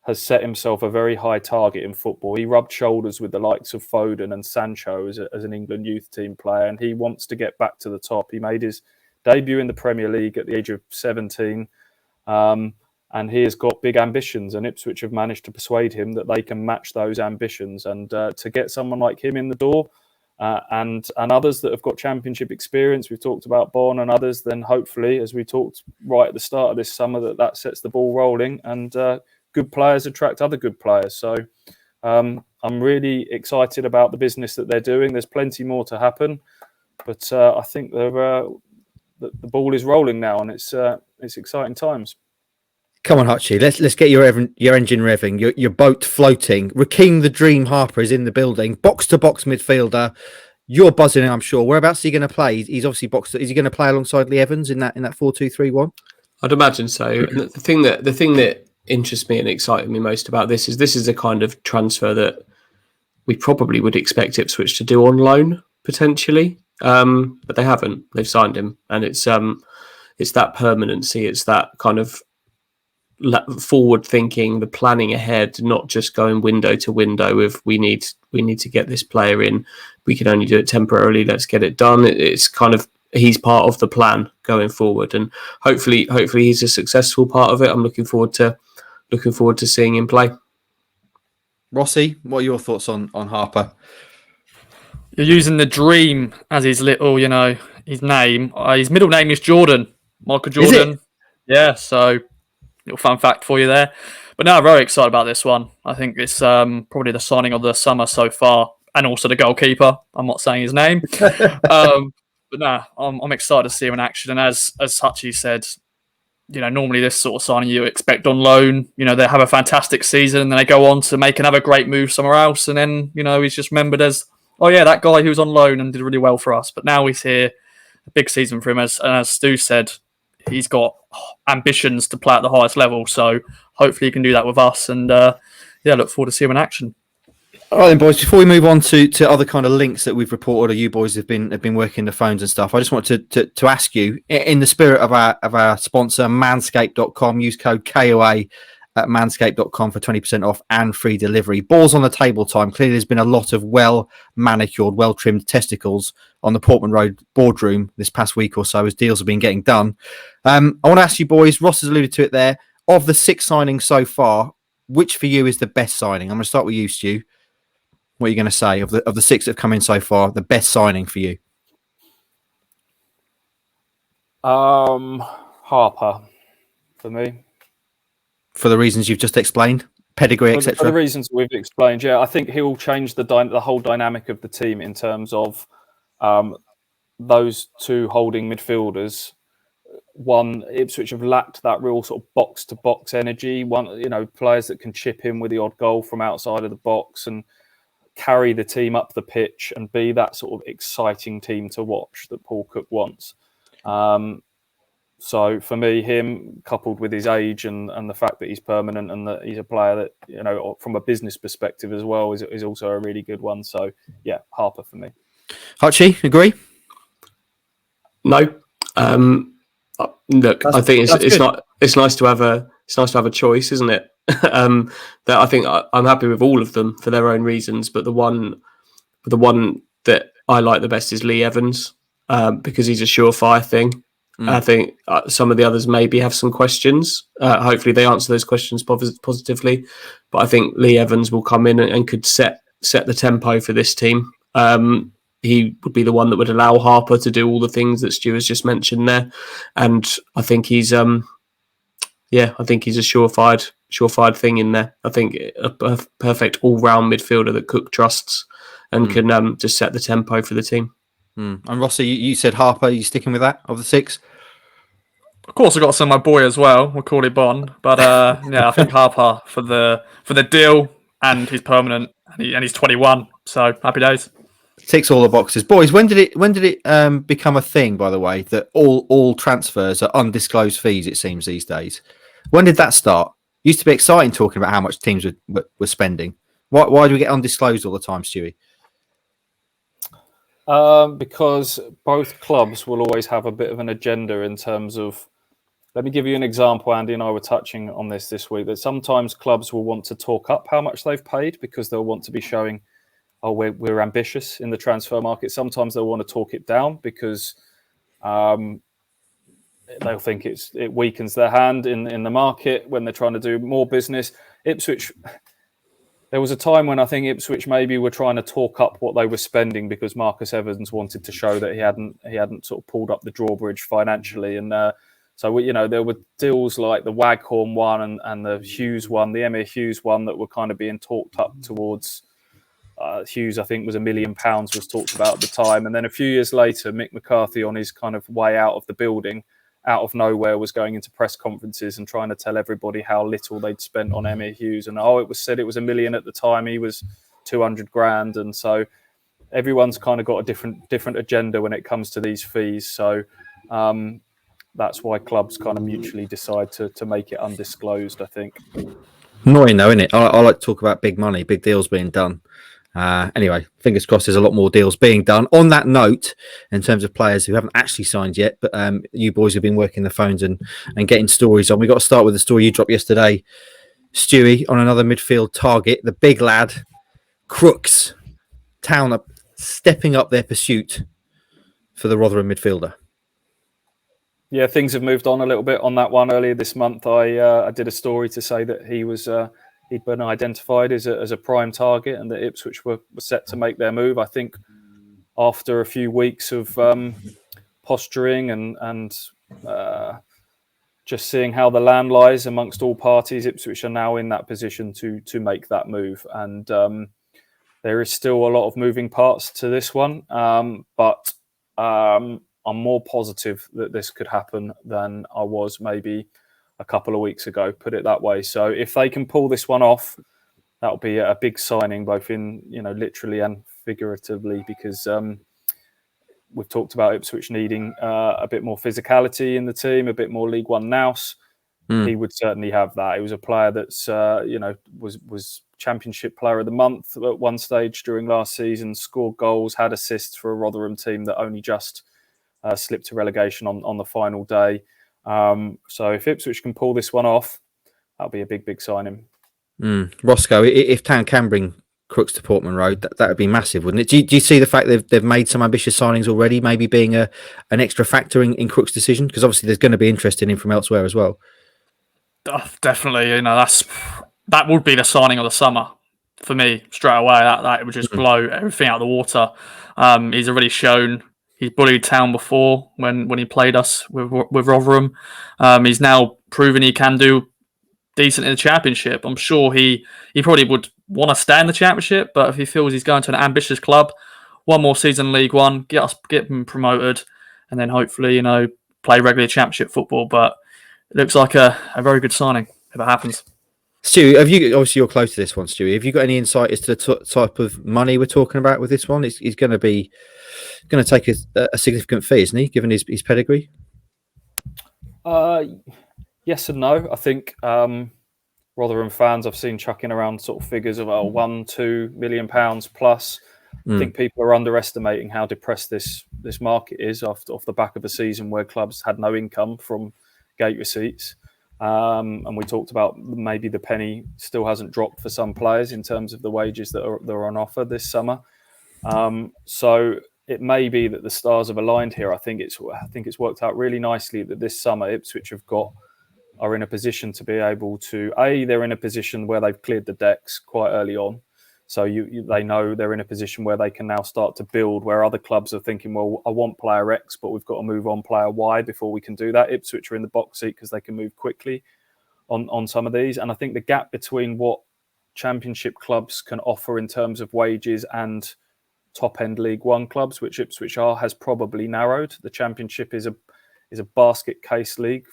S3: has set himself a very high target in football. He rubbed shoulders with the likes of Foden and Sancho as an England youth team player, and he wants to get back to the top. He made his debut in the Premier League at the age of 17, and he has got big ambitions, and Ipswich have managed to persuade him that they can match those ambitions. And to get someone like him in the door, and others that have got championship experience, we've talked about Bonne and others, then hopefully, as we talked right at the start of this summer, that sets the ball rolling, and good players attract other good players. So I'm really excited about the business that they're doing. There's plenty more to happen, but I think the ball is rolling now, and it's exciting times.
S1: Come on, Hutchie. Let's get your engine revving. Your boat floating. Rekeem the Dream Harper is in the building. Box to box midfielder. You're buzzing, I'm sure. Whereabouts is he going to play? He's obviously boxed. Is he going to play alongside Lee Evans in that 4-2-3-1?
S2: I'd imagine so. And the thing that interests me and excited me most about this is the kind of transfer that we probably would expect Ipswich to do on loan potentially, but they haven't. They've signed him, and it's that permanency. It's that kind of forward thinking, the planning ahead, not just going window to window with we need to get this player in. We can only do it temporarily. Let's get it done. It's kind of he's part of the plan going forward, and hopefully he's a successful part of it. I'm looking forward to seeing him play.
S1: Rossi, what are your thoughts on Harper?
S4: You're using the Dream as his little, his name. His middle name is Jordan, Michael Jordan.
S1: Is it?
S4: Yeah, so little fun fact for you there. But no, very excited about this one. I think it's probably the signing of the summer so far, and also the goalkeeper. I'm not saying his name. But no, I'm excited to see him in action. And as Hutchie said, normally this sort of signing you expect on loan. They have a fantastic season and then they go on to make another great move somewhere else. And then, he's just remembered as, oh yeah, that guy who was on loan and did really well for us. But now he's here, a big season for him. As Stu said, he's got ambitions to play at the highest level. So hopefully he can do that with us. And look forward to seeing him in action.
S1: All right, then, boys. Before we move on to other kind of links that we've reported, or you boys have been working the phones and stuff, I just want to ask you, in the spirit of our sponsor, Manscaped.com, use code KOA at Manscaped.com for 20% off and free delivery. Balls on the table time. Clearly, there's been a lot of well manicured, well trimmed testicles on the Portman Road boardroom this past week or so as deals have been getting done. I want to ask you, boys. Ross has alluded to it there. Of the 6 signings so far, which for you is the best signing? I'm going to start with you, Stu. What are you going to say of the 6 that have come in so far? The best signing for you?
S3: Harper for me.
S1: For the reasons you've just explained, pedigree,
S3: For the
S1: etc.
S3: reasons we've explained, yeah, I think he'll change the whole dynamic of the team in terms of those 2 holding midfielders. One, Ipswich have lacked that real sort of box-to-box energy. Players that can chip in with the odd goal from outside of the box and carry the team up the pitch and be that sort of exciting team to watch that Paul Cook wants. So for me, him coupled with his age and the fact that he's permanent and that he's a player that, from a business perspective as well, is also a really good one. So yeah, Harper for me.
S1: Hutchie, agree?
S2: No. Look, I think it's nice to have a choice, isn't it? That I think I'm happy with all of them for their own reasons, but the one that I like the best is Lee Evans, because he's a surefire thing. I think some of the others maybe have some questions. Hopefully they answer those questions positively, but I think Lee Evans will come in and could set the tempo for this team. He would be the one that would allow Harper to do all the things that Stu has just mentioned there. And I think he's a surefire thing in there. I think a perfect all-round midfielder that Cook trusts and can just set the tempo for the team.
S1: And Rossi, you said Harper. Are you sticking with that of the 6?
S4: Of course, I got to send my boy as well, Macauley Bonne. But I think Harper for the deal, and he's permanent, and he's 21. So happy days.
S1: Ticks all the boxes. Boys, when did it become a thing, by the way, that all transfers are undisclosed fees, it seems, these days? When did that start? Used to be exciting talking about how much teams were spending. Why do we get undisclosed all the time, Stewie?
S3: Because both clubs will always have a bit of an agenda in terms of... Let me give you an example. Andy and I were touching on this week, that sometimes clubs will want to talk up how much they've paid because they'll want to be showing, we're ambitious in the transfer market. Sometimes they'll want to talk it down because they'll think it weakens their hand in the market when they're trying to do more business. Ipswich, there was a time when I think Ipswich maybe were trying to talk up what they were spending because Marcus Evans wanted to show that he hadn't sort of pulled up the drawbridge financially. And so there were deals like the Waghorn one and the Hughes one, the Emir Hughes one, that were kind of being talked up towards. Hughes, I think, was £1 million was talked about at the time. And then a few years later, Mick McCarthy, on his kind of way out of the building, out of nowhere, was going into press conferences and trying to tell everybody how little they'd spent on Emir Hughes. And it was said it was $1 million at the time. He was 200 grand. And so everyone's kind of got a different agenda when it comes to these fees. So that's why clubs kind of mutually decide to make it undisclosed, I think.
S1: Annoying though, isn't it? I like to talk about big money, big deals being done. Anyway, fingers crossed there's a lot more deals being done. On that note, in terms of players who haven't actually signed yet, but you boys have been working the phones and getting stories on. We've got to start with the story you dropped yesterday, Stewie, on another midfield target, the big lad, Crooks. Town are stepping up their pursuit for the Rotherham midfielder.
S3: Yeah, things have moved on a little bit on that one. Earlier this month, I did a story to say that he was... he'd been identified as a prime target and that Ipswich were set to make their move. I think after a few weeks of posturing and just seeing how the land lies amongst all parties, Ipswich are now in that position to make that move. And there is still a lot of moving parts to this one, but I'm more positive that this could happen than I was maybe a couple of weeks ago, put it that way. So if they can pull this one off, that'll be a big signing, both in literally and figuratively, because we've talked about Ipswich needing a bit more physicality in the team, a bit more League One nous. He would certainly have that. He was a player that's was Championship Player of the Month at one stage during last season, scored goals, had assists for a Rotherham team that only just slipped to relegation on the final day. So if Ipswich can pull this one off, that'll be a big signing.
S1: Roscoe, if Town can bring Crooks to Portman Road, that would be massive, wouldn't it? Do you see the fact that they've made some ambitious signings already, maybe being an extra factor in Crooks' decision? Because obviously there's going to be interest in him from elsewhere as well.
S4: Definitely, that would be the signing of the summer for me straight away. That it would just blow everything out of the water. He's already shown he's bullied Town before when he played us with Rotherham. He's now proven he can do decent in the Championship. I'm sure he probably would want to stay in the Championship, but if he feels he's going to an ambitious club, one more season in League One, get him promoted, and then hopefully play regular Championship football. But it looks like a very good signing if it happens.
S1: Stu, obviously you're close to this one, Stu. Have you got any insight as to the type of money we're talking about with this one? He's going to take a significant fee, isn't he, given his pedigree?
S3: Yes and no. I think Rotherham fans I've seen chucking around sort of figures of £1-2 million plus. I think people are underestimating how depressed this market is off the back of a season where clubs had no income from gate receipts. And we talked about maybe the penny still hasn't dropped for some players in terms of the wages that are on offer this summer. So it may be that the stars have aligned here. I think it's worked out really nicely that this summer Ipswich are in a position to be able to they're in a position where they've cleared the decks quite early on. So they know they're in a position where they can now start to build, where other clubs are thinking, well, I want player X, but we've got to move on player Y before we can do that. Ipswich are in the box seat because they can move quickly on some of these. And I think the gap between what Championship clubs can offer in terms of wages and top-end League One clubs, which Ipswich are, has probably narrowed. The Championship is a basket case league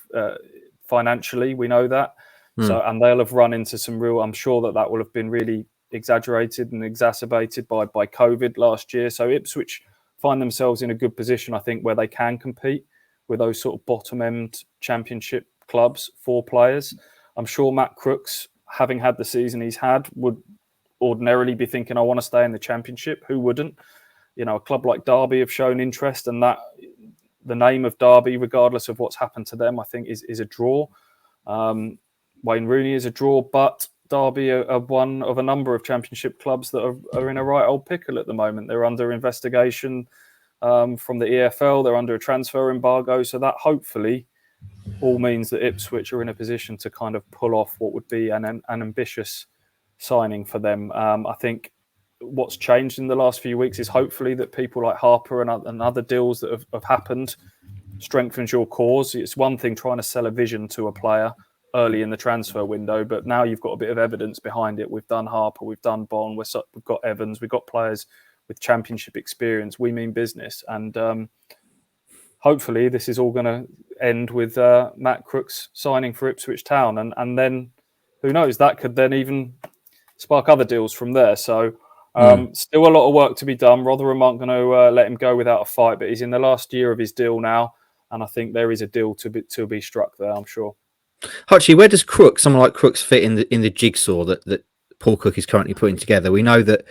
S3: financially. We know that. So, and they'll have run into some real. I'm sure that will have been really exaggerated and exacerbated by COVID last year. So Ipswich find themselves in a good position, I think, where they can compete with those sort of bottom-end Championship clubs for players. I'm sure Matt Crooks, having had the season he's had, would ordinarily be thinking, I want to stay in the Championship. Who wouldn't? A club like Derby have shown interest, and that the name of Derby, regardless of what's happened to them, I think is a draw. Wayne Rooney is a draw, but Derby are one of a number of Championship clubs that are in a right old pickle at the moment. They're under investigation from the EFL. They're under a transfer embargo. So that hopefully all means that Ipswich are in a position to kind of pull off what would be an ambitious signing for them. I think what's changed in the last few weeks is hopefully that people like Harper and other deals that have happened strengthens your cause. It's one thing trying to sell a vision to a player early in the transfer window, but now you've got a bit of evidence behind it. We've done Harper, we've done Bonne, we've got Evans, we've got players with Championship experience. We mean business, and hopefully this is all going to end with Matt Crooks signing for Ipswich Town, and then who knows, that could then even spark other deals from there. So still a lot of work to be done. Rotherham aren't going to let him go without a fight, but he's in the last year of his deal now, and I think there is a deal to be struck there, I'm sure.
S1: Hutchie, where does someone like Crooks fit in the jigsaw that Paul Cook is currently putting together? We know that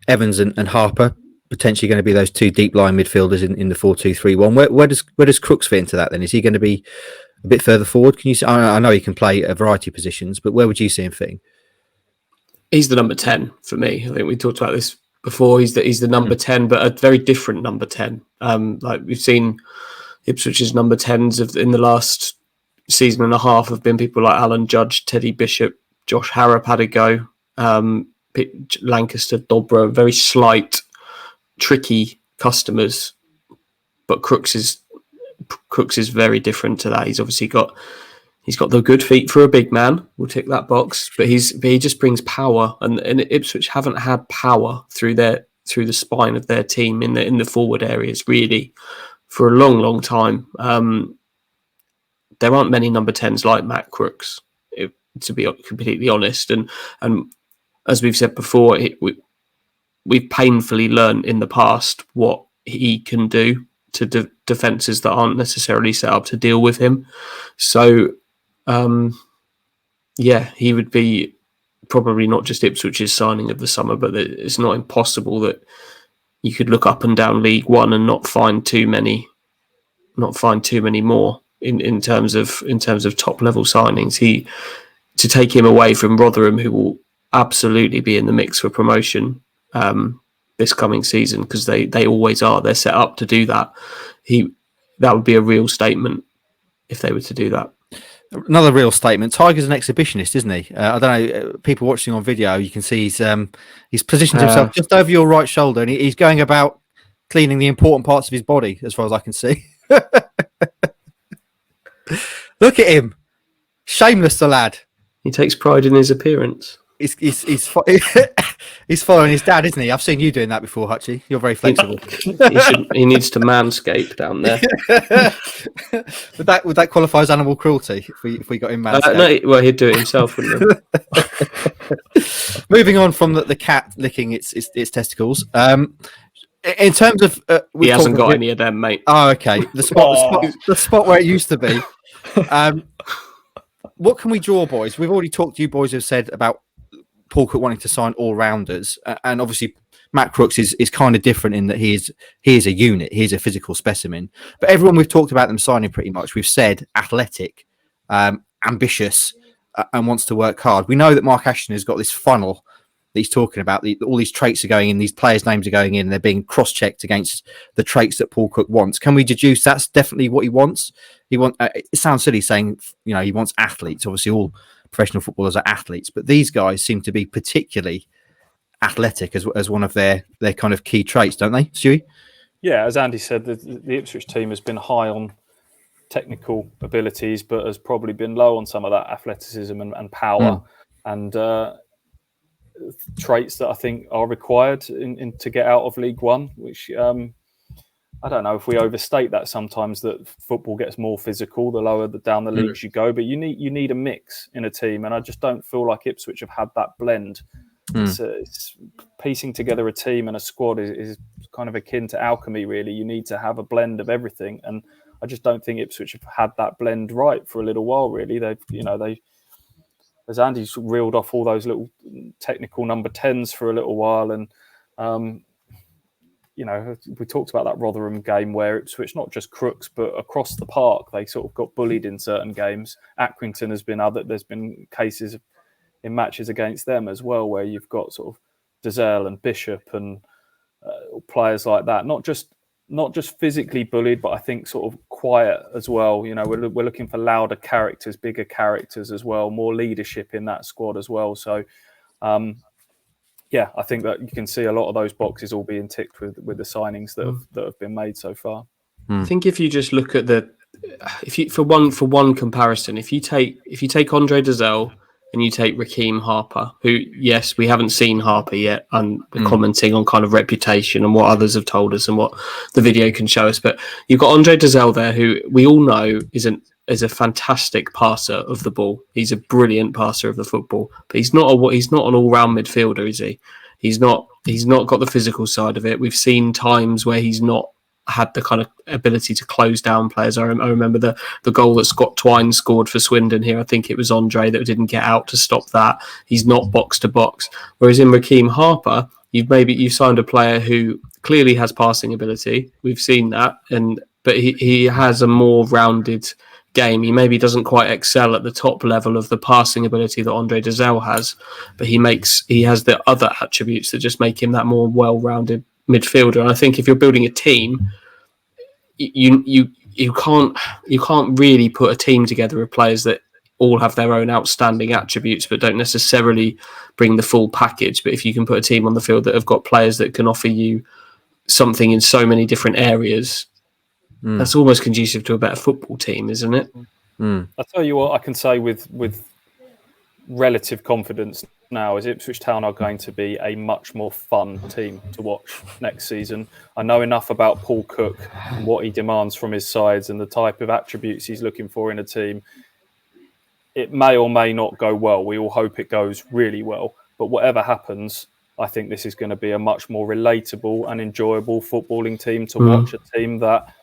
S1: Evans and Harper potentially going to be those two deep line midfielders in the 4-2-3-1. Where does Crooks fit into that then? Is he going to be a bit further forward? Can you see? I know he can play a variety of positions, but where would you see him fitting?
S2: He's the number 10 for me. I think we talked about this before. He's the number 10, but a very different number 10. Like we've seen Ipswich's number 10s in the last season and a half have been people like Alan Judge, Teddy Bishop, Josh Harrop had a go, Lancaster, Dobra, very slight, tricky customers. But Crooks is very different to that. He's obviously got the good feet for a big man. We'll tick that box. But he just brings power, and Ipswich haven't had power through the spine of their team in the forward areas really for a long, long time. There aren't many number 10s like Matt Crooks, to be completely honest. And as we've said before, we've painfully learned in the past what he can do to defences that aren't necessarily set up to deal with him. So, he would be probably not just Ipswich's signing of the summer, but it's not impossible that you could look up and down League One and not find too many more. In terms of top level signings, to take him away from Rotherham, who will absolutely be in the mix for promotion this coming season, because they always are. They're set up to do that. That would be a real statement if they were to do that.
S1: Another real statement. Tiger's an exhibitionist, isn't he? I don't know. People watching on video, you can see he's positioned himself just over your right shoulder, and he's going about cleaning the important parts of his body, as far as I can see. Look at him, shameless, the lad.
S2: He takes pride in his appearance.
S1: He's following his dad, isn't he? I've seen you doing that before, Hutchie. You're very flexible.
S2: He needs to manscape down there.
S1: Would that qualify as animal cruelty if we got him manscaped?
S2: No, well, he'd do it himself, wouldn't he?
S1: Moving on from the cat licking its testicles. In terms of,
S2: he hasn't got any of them, mate.
S1: Oh, okay. The spot where it used to be. What can we draw, boys? We've already talked. You boys have said about Paul Cook wanting to sign all rounders, and obviously Matt Crooks is kind of different in that he is a unit. He is a physical specimen. But everyone we've talked about them signing, pretty much, we've said athletic, ambitious, and wants to work hard. We know that Mark Ashton has got this funnel that he's talking about. All these traits are going in, these players' names are going in, and they're being cross-checked against the traits that Paul Cook wants. Can we deduce that's definitely what he wants? It sounds silly saying, he wants athletes. Obviously, all professional footballers are athletes, but these guys seem to be particularly athletic as one of their kind of key traits, don't they, Stewie?
S3: Yeah, as Andy said, the Ipswich team has been high on technical abilities, but has probably been low on some of that athleticism and power and traits that I think are required to get out of League One, which I don't know if we overstate that sometimes, that football gets more physical the lower down the leagues you go, but you need a mix in a team, and I just don't feel like Ipswich have had that blend. It's piecing together a team and a squad is kind of akin to alchemy, really. You need to have a blend of everything, and I just don't think Ipswich have had that blend right for a little while, really. They as Andy reeled off all those little technical number 10s for a little while, and we talked about that Rotherham game where Ipswich, not just Crooks, but across the park, they sort of got bullied in certain games. Accrington there's been cases in matches against them as well, where you've got sort of Dazelle and Bishop and players like that. Not just physically bullied, but I think sort of quiet as well. We're looking for louder characters, bigger characters as well, more leadership in that squad as well. So, I think that you can see a lot of those boxes all being ticked with the signings that have been made so far.
S2: I think if you just look at for one comparison, if you take Andre Dazelle and you take Rekeem Harper, who, yes, we haven't seen Harper yet, and we're commenting on kind of reputation and what others have told us and what the video can show us, but you've got Andre Dazelle there, who we all know is a fantastic passer of the ball. He's a brilliant passer of the football, but he's not an all-round midfielder, is he? He's not got the physical side of it. We've seen times where he's not had the kind of ability to close down players. I remember the goal that Scott Twine scored for Swindon here. I think it was Andre that didn't get out to stop that. He's not box to box. Whereas in Rekeem Harper, you've signed a player who clearly has passing ability. We've seen that, but he has a more rounded game. He maybe doesn't quite excel at the top level of the passing ability that Andre Dazelle has, but he has the other attributes that just make him that more well-rounded midfielder. And I think if you're building a team, you can't really put a team together of players that all have their own outstanding attributes but don't necessarily bring the full package. But if you can put a team on the field that have got players that can offer you something in so many different areas, that's almost conducive to a better football team, isn't it?
S3: I'll tell you what I can say with relative confidence now is Ipswich Town are going to be a much more fun team to watch next season. I know enough about Paul Cook and what he demands from his sides and the type of attributes he's looking for in a team. It may or may not go well. We all hope it goes really well. But whatever happens, I think this is going to be a much more relatable and enjoyable footballing team to watch, a team that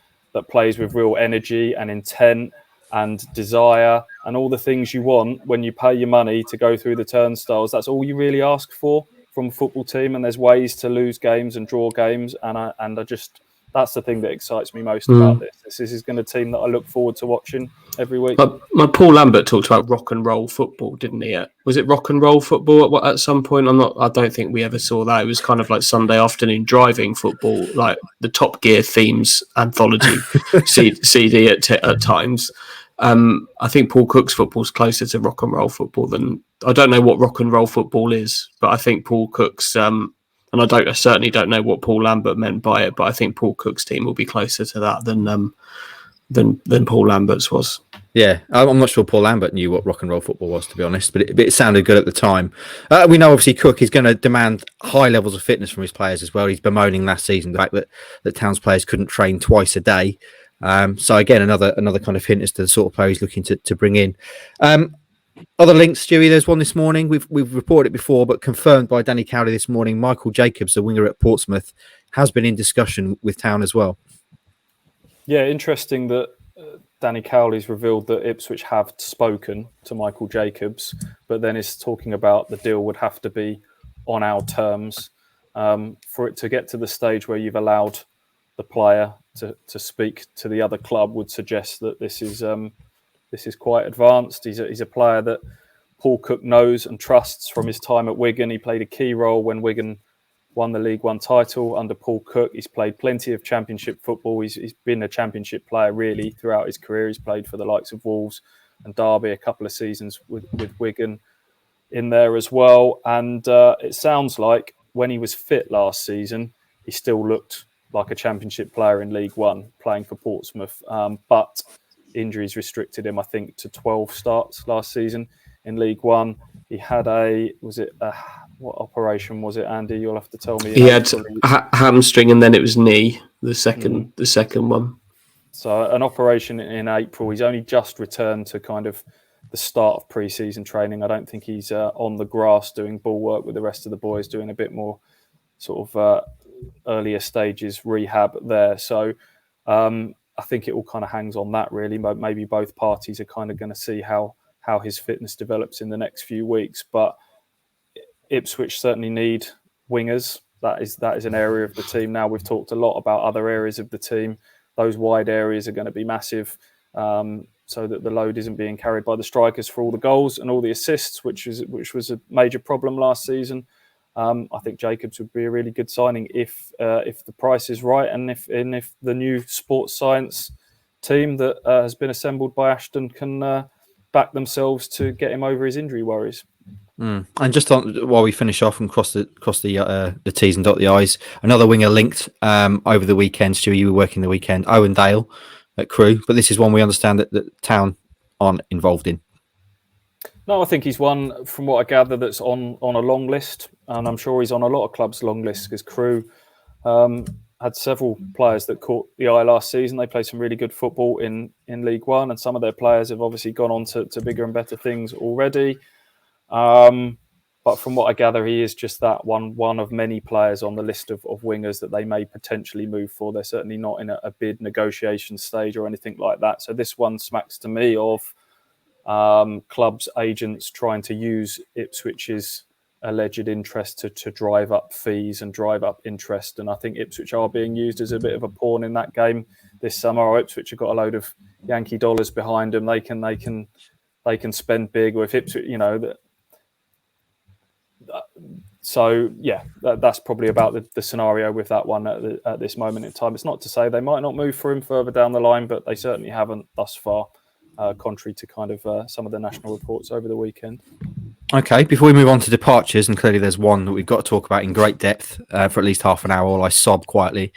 S3: plays with real energy and intent and desire and all the things you want when you pay your money to go through the turnstiles. That's all you really ask for from a football team, and there's ways to lose games and draw games, and I just, that's the thing that excites me most about this. This is going to be a team that I look forward to watching every week.
S2: My Paul Lambert talked about rock and roll football, didn't he? Was it rock and roll football at some point? I don't think we ever saw that. It was kind of like Sunday afternoon driving football, like the Top Gear themes anthology CD at times. I think Paul Cook's football is closer to rock and roll football than I don't know what rock and roll football is, but I think Paul Cook's and I certainly don't know what Paul Lambert meant by it, but I think Paul Cook's team will be closer to that than Paul Lambert's was.
S1: Yeah, I'm not sure Paul Lambert knew what rock and roll football was, to be honest, but it sounded good at the time. We know, obviously, Cook is going to demand high levels of fitness from his players as well. He's bemoaning last season the fact that Town's players couldn't train twice a day. So, again, another kind of hint as to the sort of player he's looking to bring in. Other links, Stewie, there's one this morning. We've reported it before, but confirmed by Danny Cowley this morning. Michael Jacobs, the winger at Portsmouth, has been in discussion with Town as well.
S3: Yeah, interesting that Danny Cowley's revealed that Ipswich have spoken to Michael Jacobs, but then is talking about the deal would have to be on our terms. For it to get to the stage where you've allowed the player to speak to the other club would suggest that this is quite advanced. He's a player that Paul Cook knows and trusts from his time at Wigan. He played a key role when Wigan won the League One title under Paul Cook. He's played plenty of Championship football. He's been a Championship player really throughout his career. He's played for the likes of Wolves and Derby, a couple of seasons with Wigan in there as well. And it sounds like when he was fit last season, he still looked like a Championship player in League One, playing for Portsmouth. But injuries restricted him, I think, to 12 starts last season in League One. He had what operation was it, Andy? You'll have to tell me.
S2: He had hamstring and then it was knee, the second one.
S3: So an operation in April. He's only just returned to kind of the start of pre-season training. I don't think he's on the grass doing ball work with the rest of the boys, doing a bit more sort of earlier stages rehab there. So I think it all kind of hangs on that really. Maybe both parties are kind of going to see how his fitness develops in the next few weeks. But Ipswich certainly need wingers. That is an area of the team. Now we've talked a lot about other areas of the team. Those wide areas are going to be massive, so that the load isn't being carried by the strikers for all the goals and all the assists, which was a major problem last season. I think Jacobs would be a really good signing if the price is right and if the new sports science team that has been assembled by Ashton can back themselves to get him over his injury worries.
S1: And just while we finish off and cross the T's and dot the I's, another winger linked over the weekend. Stu, you were working the weekend. Owen Dale at Crewe, but this is one we understand that Town aren't involved in.
S3: No, I think he's one, from what I gather, that's on a long list, and I'm sure he's on a lot of clubs' long lists because Crewe had several players that caught the eye last season. They played some really good football in League One, and some of their players have obviously gone on to bigger and better things already. But from what I gather, he is just that one of many players on the list of wingers that they may potentially move for. They're certainly not in a bid negotiation stage or anything like that. So this one smacks to me of clubs, agents trying to use Ipswich's alleged interest to drive up fees and drive up interest. And I think Ipswich are being used as a bit of a pawn in that game this summer. Ipswich have got a load of Yankee dollars behind them. They can spend big. Or if Ipswich, so yeah, that's probably about the scenario with that one at this moment in time. It's not to say they might not move for him further down the line, but they certainly haven't thus far, contrary to kind of some of the national reports over the weekend.
S1: Okay, before we move on to departures, and clearly there's one that we've got to talk about in great depth for at least half an hour while I sob quietly.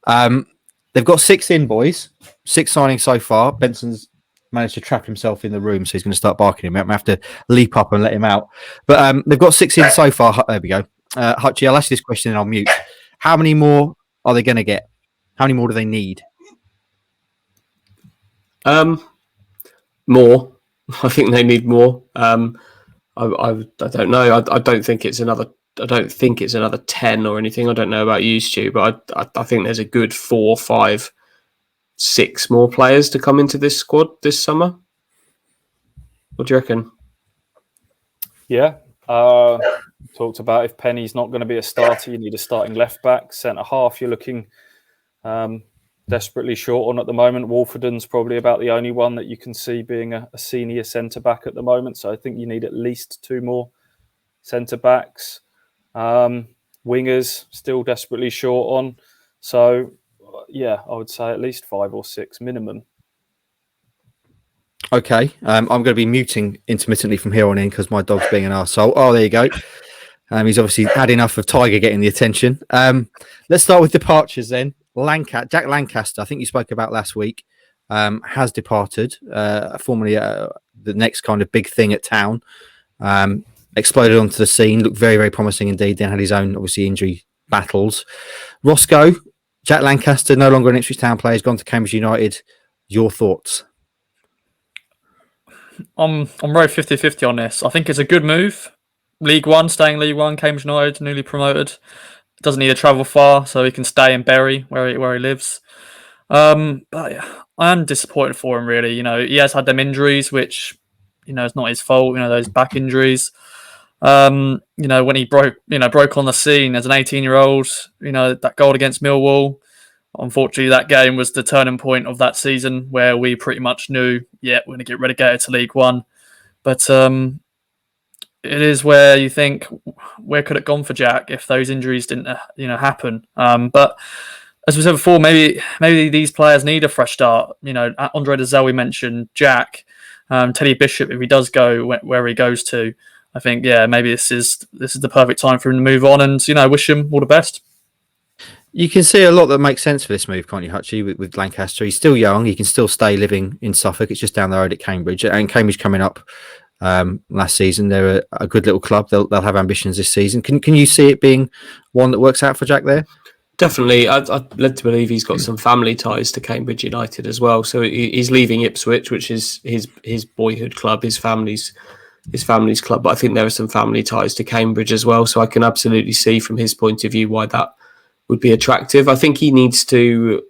S1: They've got 6 in, boys. 6 signings so far. Benson's managed to trap himself in the room, so he's going to start barking at me. I'm going to have to leap up and let him out. But they've got 6 in so far. There we go. Hutchie, I'll ask you this question and I'll mute. How many more are they going to get? How many more do they need?
S2: More. I think they need more. I don't know. I don't think it's another 10 or anything. I don't know about you, Stu, but I think there's a good 4, 5, 6 more players to come into this squad this summer. What do you reckon?
S3: Yeah. Talked about if Penney's not going to be a starter, you need a starting left back. Centre half, you're looking desperately short on at the moment. Wolferdon's probably about the only one that you can see being a senior centre back at the moment. So I think you need at least 2 more centre backs. Wingers still desperately short on. So yeah, I would say at least 5 or 6 minimum.
S1: Okay, I'm going to be muting intermittently from here on in because my dog's being an arsehole. Oh, there you go. He's obviously had enough of Tiger getting the attention. Let's start with departures then. Jack Lancaster, I think you spoke about last week, has departed. Formerly the next kind of big thing at Town. Exploded onto the scene, looked very, very promising indeed. Then had his own, obviously, injury battles. Roscoe, Jack Lancaster, no longer an Ipswich Town player, has gone to Cambridge United. Your thoughts?
S4: I'm very 50-50 on this. I think it's a good move. League One, staying League One, Cambridge United, newly promoted. Doesn't need to travel far, so he can stay in Bury where he lives. But yeah, I am disappointed for him, really. He has had them injuries, which, it's not his fault. Those back injuries. When he broke on the scene as an 18-year-old, that goal against Millwall. Unfortunately, that game was the turning point of that season where we pretty much knew, we're going to get relegated to League One. But it is where you think, where could it gone for Jack if those injuries didn't, happen? But as we said before, maybe these players need a fresh start. Andre De Zell, we mentioned, Jack, Teddy Bishop, if he does go where he goes to, I think, maybe this is the perfect time for him to move on, and wish him all the best.
S1: You can see a lot that makes sense for this move, can't you, Hutchie, with Lancaster? He's still young. He can still stay living in Suffolk. It's just down the road at Cambridge. And Cambridge coming up last season. They're a good little club. They'll have ambitions this season. Can you see it being one that works out for Jack there?
S2: Definitely. I'm led to believe he's got some family ties to Cambridge United as well. So he's leaving Ipswich, which is his boyhood club, his family's club. But I think there are some family ties to Cambridge as well. So I can absolutely see from his point of view why that would be attractive. I think he needs to,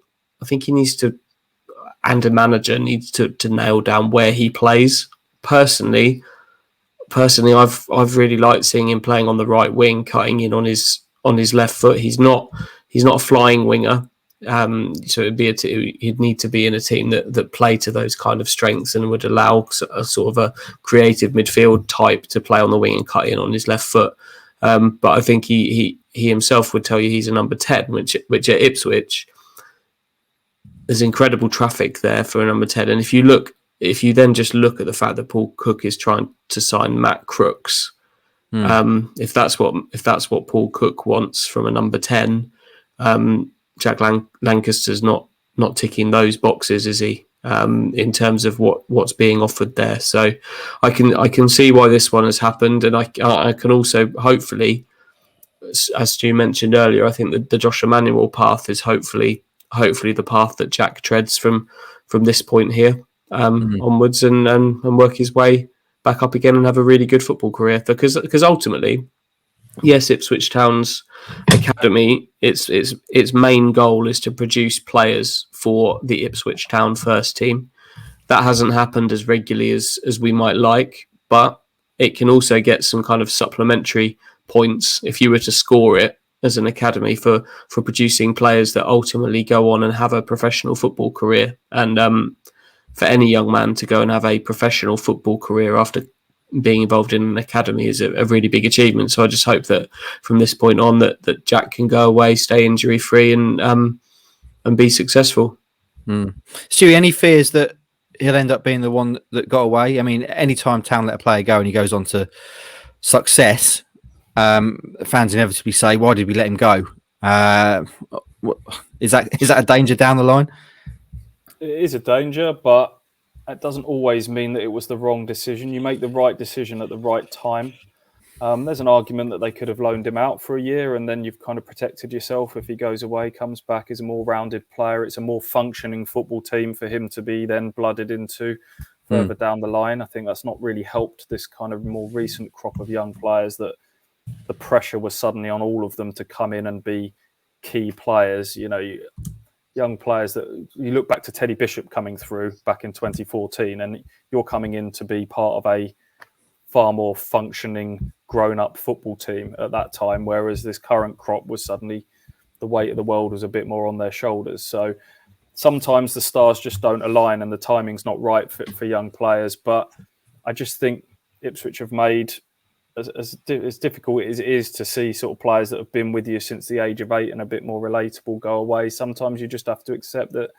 S2: and a manager needs to nail down where he plays. Personally, I've really liked seeing him playing on the right wing, cutting in on his left foot. He's not a flying winger, so he'd need to be in a team that play to those kind of strengths and would allow a sort of a creative midfield type to play on the wing and cut in on his left foot. But I think he himself would tell you he's a number 10, which at Ipswich, there's incredible traffic there for a number 10. And if you then just look at the fact that Paul Cook is trying to sign Matt Crooks, if that's what Paul Cook wants from a number 10, Jack Lancaster's not ticking those boxes, is he? In terms of what's being offered there. So I can see why this one has happened, and I can also hopefully, as Stu mentioned earlier, I think that the Josh Emanuel path is hopefully the path that Jack treads from this point here onwards, and work his way back up again and have a really good football career. Because ultimately, yes, Ipswich Town's academy, its main goal is to produce players for the Ipswich Town first team. That hasn't happened as regularly as we might like, but it can also get some kind of supplementary points if you were to score it as an academy for producing players that ultimately go on and have a professional football career. And for any young man to go and have a professional football career after being involved in an academy is a really big achievement. So I just hope that from this point on that Jack can go away, stay injury free, and be successful.
S1: Stewie, any fears that he'll end up being the one that got away? I mean, anytime Town let a player go and he goes on to success, fans inevitably say, "Why did we let him go?" Is that a danger down the line?
S3: It is a danger, but it doesn't always mean that it was the wrong decision. You make the right decision at the right time. There's an argument that they could have loaned him out for a year, and then you've kind of protected yourself. If he goes away, comes back as a more rounded player, it's a more functioning football team for him to be then blooded into further down the line. I think that's not really helped this kind of more recent crop of young players, that the pressure was suddenly on all of them to come in and be key players. Young players that you look back to Teddy Bishop coming through back in 2014, and you're coming in to be part of a far more functioning grown-up football team at that time, whereas this current crop was suddenly, the weight of the world was a bit more on their shoulders. So sometimes the stars just don't align and the timing's not right for young players. But I just think Ipswich have made, as difficult as it is to see sort of players that have been with you since the age of 8 and a bit more relatable go away, sometimes you just have to accept that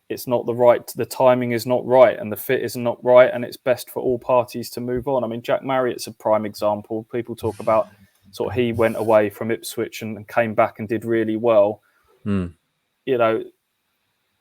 S3: it's not the timing is not right, and the fit is not right, and it's best for all parties to move on. I mean, Jack Marriott's a prime example. People talk about sort of he went away from Ipswich and came back and did really well. You know,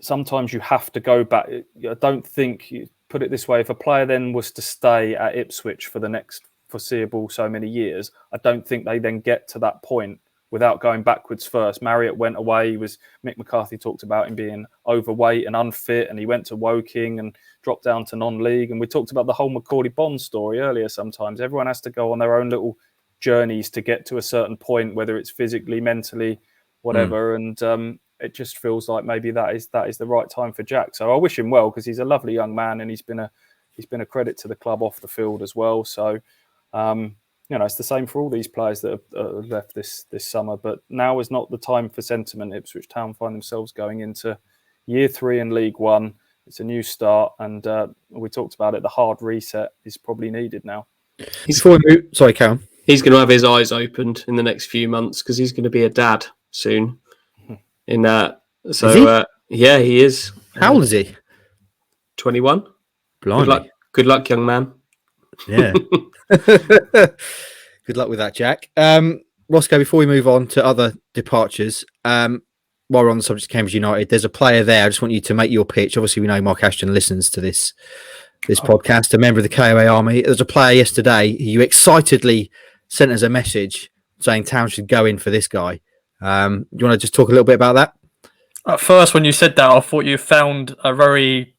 S3: sometimes you have to go back. I don't think, you put it this way, if a player then was to stay at Ipswich for the next foreseeable so many years, I don't think they then get to that point without going backwards first. Marriott went away. Mick McCarthy talked about him being overweight and unfit, and he went to Woking and dropped down to non-league. And we talked about the whole Macauley Bonne story earlier. Sometimes everyone has to go on their own little journeys to get to a certain point, whether it's physically, mentally, whatever. And it just feels like maybe that is the right time for Jack. So I wish him well, because he's a lovely young man, and he's been a credit to the club off the field as well. So it's the same for all these players that have left this summer. But now is not the time for sentiment. Ipswich Town find themselves going into year 3 in League One. It's a new start, and we talked about it. The hard reset is probably needed now.
S1: Sorry, Callum.
S2: He's going to have his eyes opened in the next few months, because he's going to be a dad soon. In that, so yeah, he is.
S1: How old is he?
S2: 21.
S1: Blimey.
S2: Good luck, young man.
S1: Yeah. Good luck with that, Jack. Roscoe, before we move on to other departures, while we're on the subject of Cambridge United, there's a player there. I just want you to make your pitch. Obviously, we know Mark Ashton listens to this podcast, a member of the KOA Army. There's a player yesterday who you excitedly sent us a message saying Town should go in for this guy. You want to just talk a little bit about that?
S4: At first, when you said that, I thought you found a very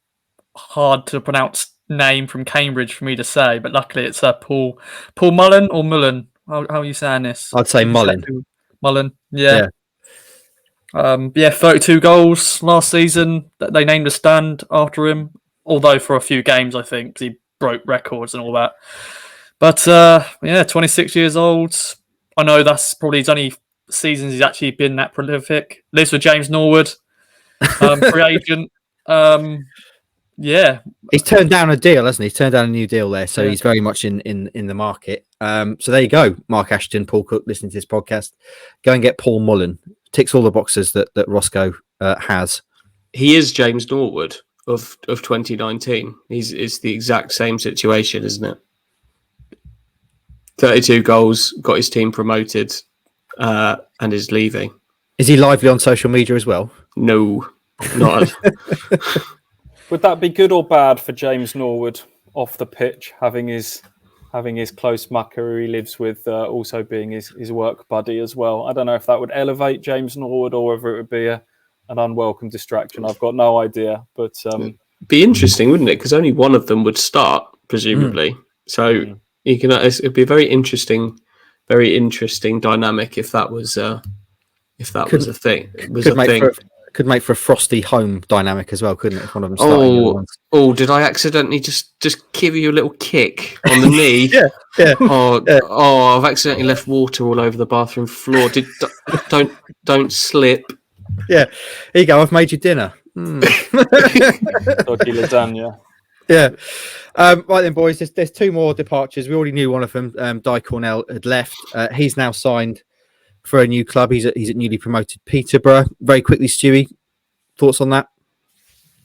S4: hard to pronounce name from Cambridge for me to say, but luckily it's Paul Mullen or Mullen. How are you saying this?
S1: I'd say Mullen.
S4: Mullen, yeah. 32 goals last season. They named a stand after him, although for a few games, I think, 'cause he broke records and all that. But 26 years old. I know that's probably his only seasons he's actually been that prolific. Lives with James Norwood, free agent.
S1: He's turned down a deal, hasn't he? He's turned down a new deal there, so he's very much in the market. So there you go, Mark Ashton, Paul Cook, listening to this podcast. Go and get Paul Mullen. Ticks all the boxes that Roscoe has.
S2: He is James Norwood of 2019. It's the exact same situation, isn't it? 32 goals, got his team promoted, and is leaving.
S1: Is he lively on social media as well?
S2: No, not.
S3: Would that be good or bad for James Norwood off the pitch, having his close mucker who he lives with also being his work buddy as well? I don't know if that would elevate James Norwood or whether it would be an unwelcome distraction. I've got no idea, but
S2: be interesting, wouldn't it? Because only one of them would start, presumably. So you can. It'd be a very interesting dynamic if that was a thing.
S1: Could make for a frosty home dynamic as well, couldn't it? If one of them starting.
S2: Did I accidentally just give you a little kick on the knee?
S1: yeah.
S2: I've accidentally left water all over the bathroom floor. Don't slip.
S1: Yeah, here you go. I've made you dinner.
S3: dodgy lasagna.
S1: Yeah. Right then, boys. There's 2 more departures. We already knew one of them. Di Cornell had left. He's now signed for a new club. He's at newly promoted Peterborough. Very quickly, Stewie, thoughts on that?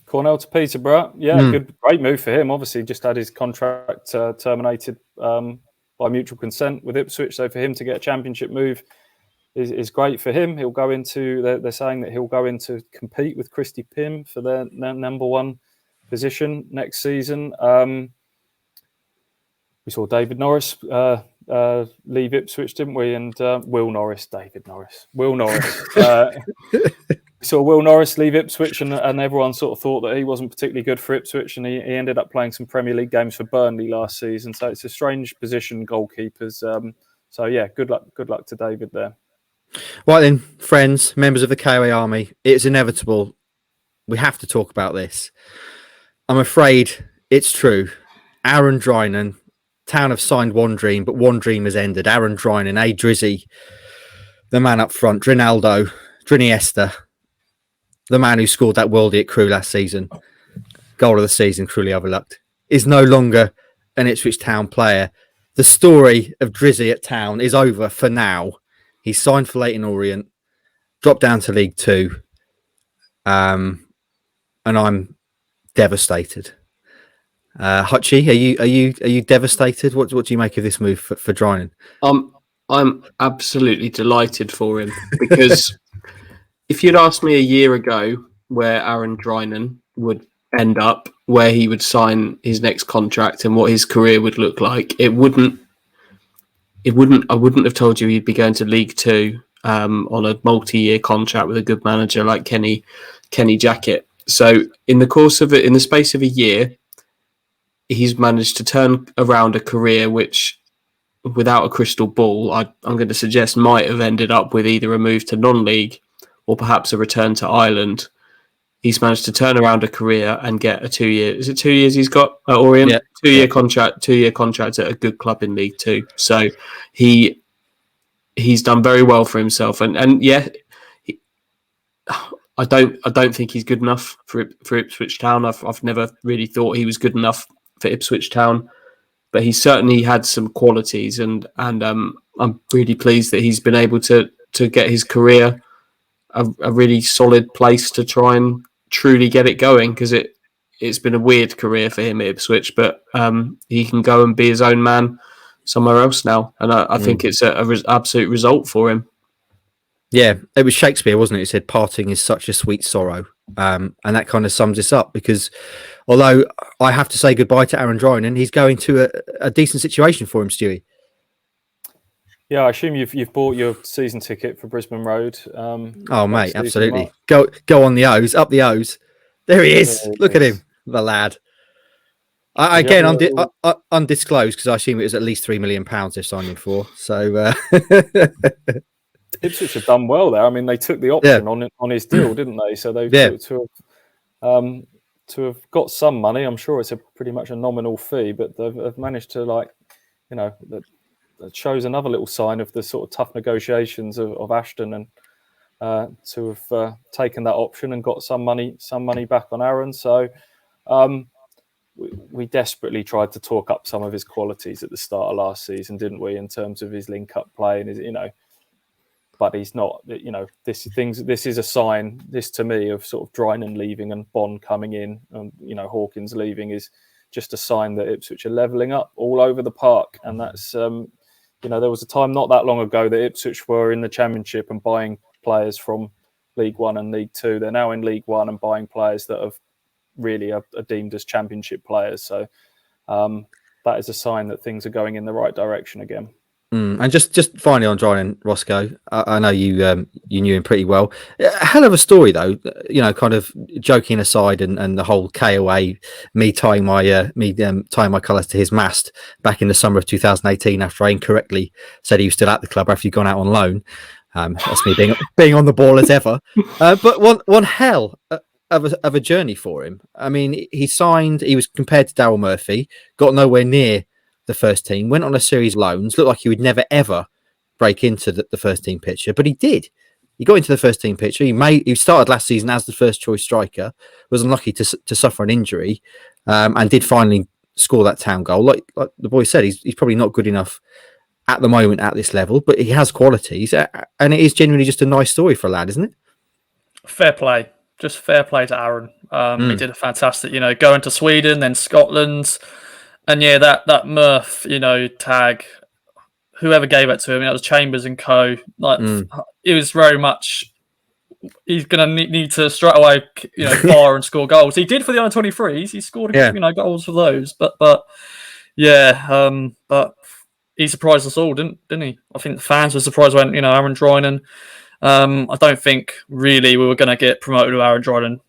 S3: Cornell to Peterborough. Yeah, great move for him. Obviously, just had his contract terminated by mutual consent with Ipswich. So for him to get a championship move is great for him. He'll go into. They're saying that he'll go in to compete with Christy Pym for their number 1 position next season. We saw David Norris leave Ipswich, didn't we? And Will Norris. We saw Will Norris leave Ipswich, and everyone sort of thought that he wasn't particularly good for Ipswich, and he ended up playing some Premier League games for Burnley last season. So it's a strange position, goalkeepers. Good luck to David there.
S1: Right then, friends, members of the KOA Army, it's inevitable. We have to talk about this. I'm afraid it's true. Aaron Drinan, Town have signed one dream, but one dream has ended. Aaron Drinan, Drizzy, the man up front, Driniesta, the man who scored that worldie at Crewe last season, goal of the season, cruelly overlooked, is no longer an Ipswich Town player. The story of Drizzy at Town is over for now. He's signed for Leyton Orient, dropped down to League Two. and I'm devastated. Hutchie, are you devastated? What do you make of this move for Drinan?
S2: I'm absolutely delighted for him because if you'd asked me a year ago where Aaron Drinan would end up, where he would sign his next contract and what his career would look like, I wouldn't have told you he'd be going to League Two on a multi-year contract with a good manager like Kenny Jackett. So in the space of a year, he's managed to turn around a career which, without a crystal ball, I'm going to suggest might have ended up with either a move to non-league or perhaps a return to Ireland. He's managed to turn around a career and get a 2 year. Is it 2 years he's got at Orient? Yeah. 2 year contract. 2 year contract at a good club in League Two. So he's done very well for himself. And yeah, I don't think he's good enough for Ipswich Town. I've never really thought he was good enough for Ipswich Town, but he certainly had some qualities, and I'm really pleased that he's been able to get his career a really solid place to try and truly get it going, because it's been a weird career for him at Ipswich, but he can go and be his own man somewhere else now, and I think it's an absolute result for him.
S1: Yeah, it was Shakespeare, wasn't it? It said, "Parting is such a sweet sorrow," and that kind of sums this up. Because although I have to say goodbye to Aaron Drinan, he's going to a decent situation for him, Stewie.
S3: Yeah, I assume you've bought your season ticket for Brisbane Road.
S1: Oh, mate, absolutely. Go on the O's, up the O's. There he is. Look at him, the lad. Again, undisclosed, because I assume it was at least £3 million they're signing for. So
S3: Ipswich have done well there. I mean, they took the option on his deal, didn't they? So they to have got some money. I'm sure it's pretty much a nominal fee, but they've managed to, that shows another little sign of the sort of tough negotiations of Ashton, and to have taken that option and got some money back on Aaron. So we desperately tried to talk up some of his qualities at the start of last season, didn't we? In terms of his link-up play and his, but he's not. This is a sign. This to me of sort of Drinan leaving and Bonne coming in, and Hawkins leaving is just a sign that Ipswich are levelling up all over the park, and that's. There was a time not that long ago that Ipswich were in the Championship and buying players from League One and League Two. They're now in League One and buying players that are deemed as Championship players. So that is a sign that things are going in the right direction again.
S1: And just finally on Drinan, Roscoe, I know you knew him pretty well. A hell of a story, though. Kind of joking aside, and the whole KOA, me tying my colours to his mast back in the summer of 2018 after I incorrectly said he was still at the club after he'd gone out on loan. That's me being on the ball as ever. But one hell of a journey for him. I mean, he was compared to Daryl Murphy, got nowhere near the first team, went on a series of loans, looked like he would never ever break into the first team picture, but he did. He got into the first team picture. He started last season as the first choice striker, was unlucky to suffer an injury, and did finally score that Town goal. Like the boy said, he's probably not good enough at the moment at this level, but he has qualities, and it is genuinely just a nice story for a lad, isn't it?
S4: Fair play. Just fair play to Aaron. He did a fantastic, going to Sweden, then Scotland. And yeah, that Murph, tag, whoever gave it to him, that was Chambers and co. It was very much, he's going to need to straight away, fire and score goals. He did for the under 23s. He scored, goals for those. But he surprised us all, didn't he? I think the fans were surprised when Aaron Drinan. I don't think really we were going to get promoted with Aaron Drinan,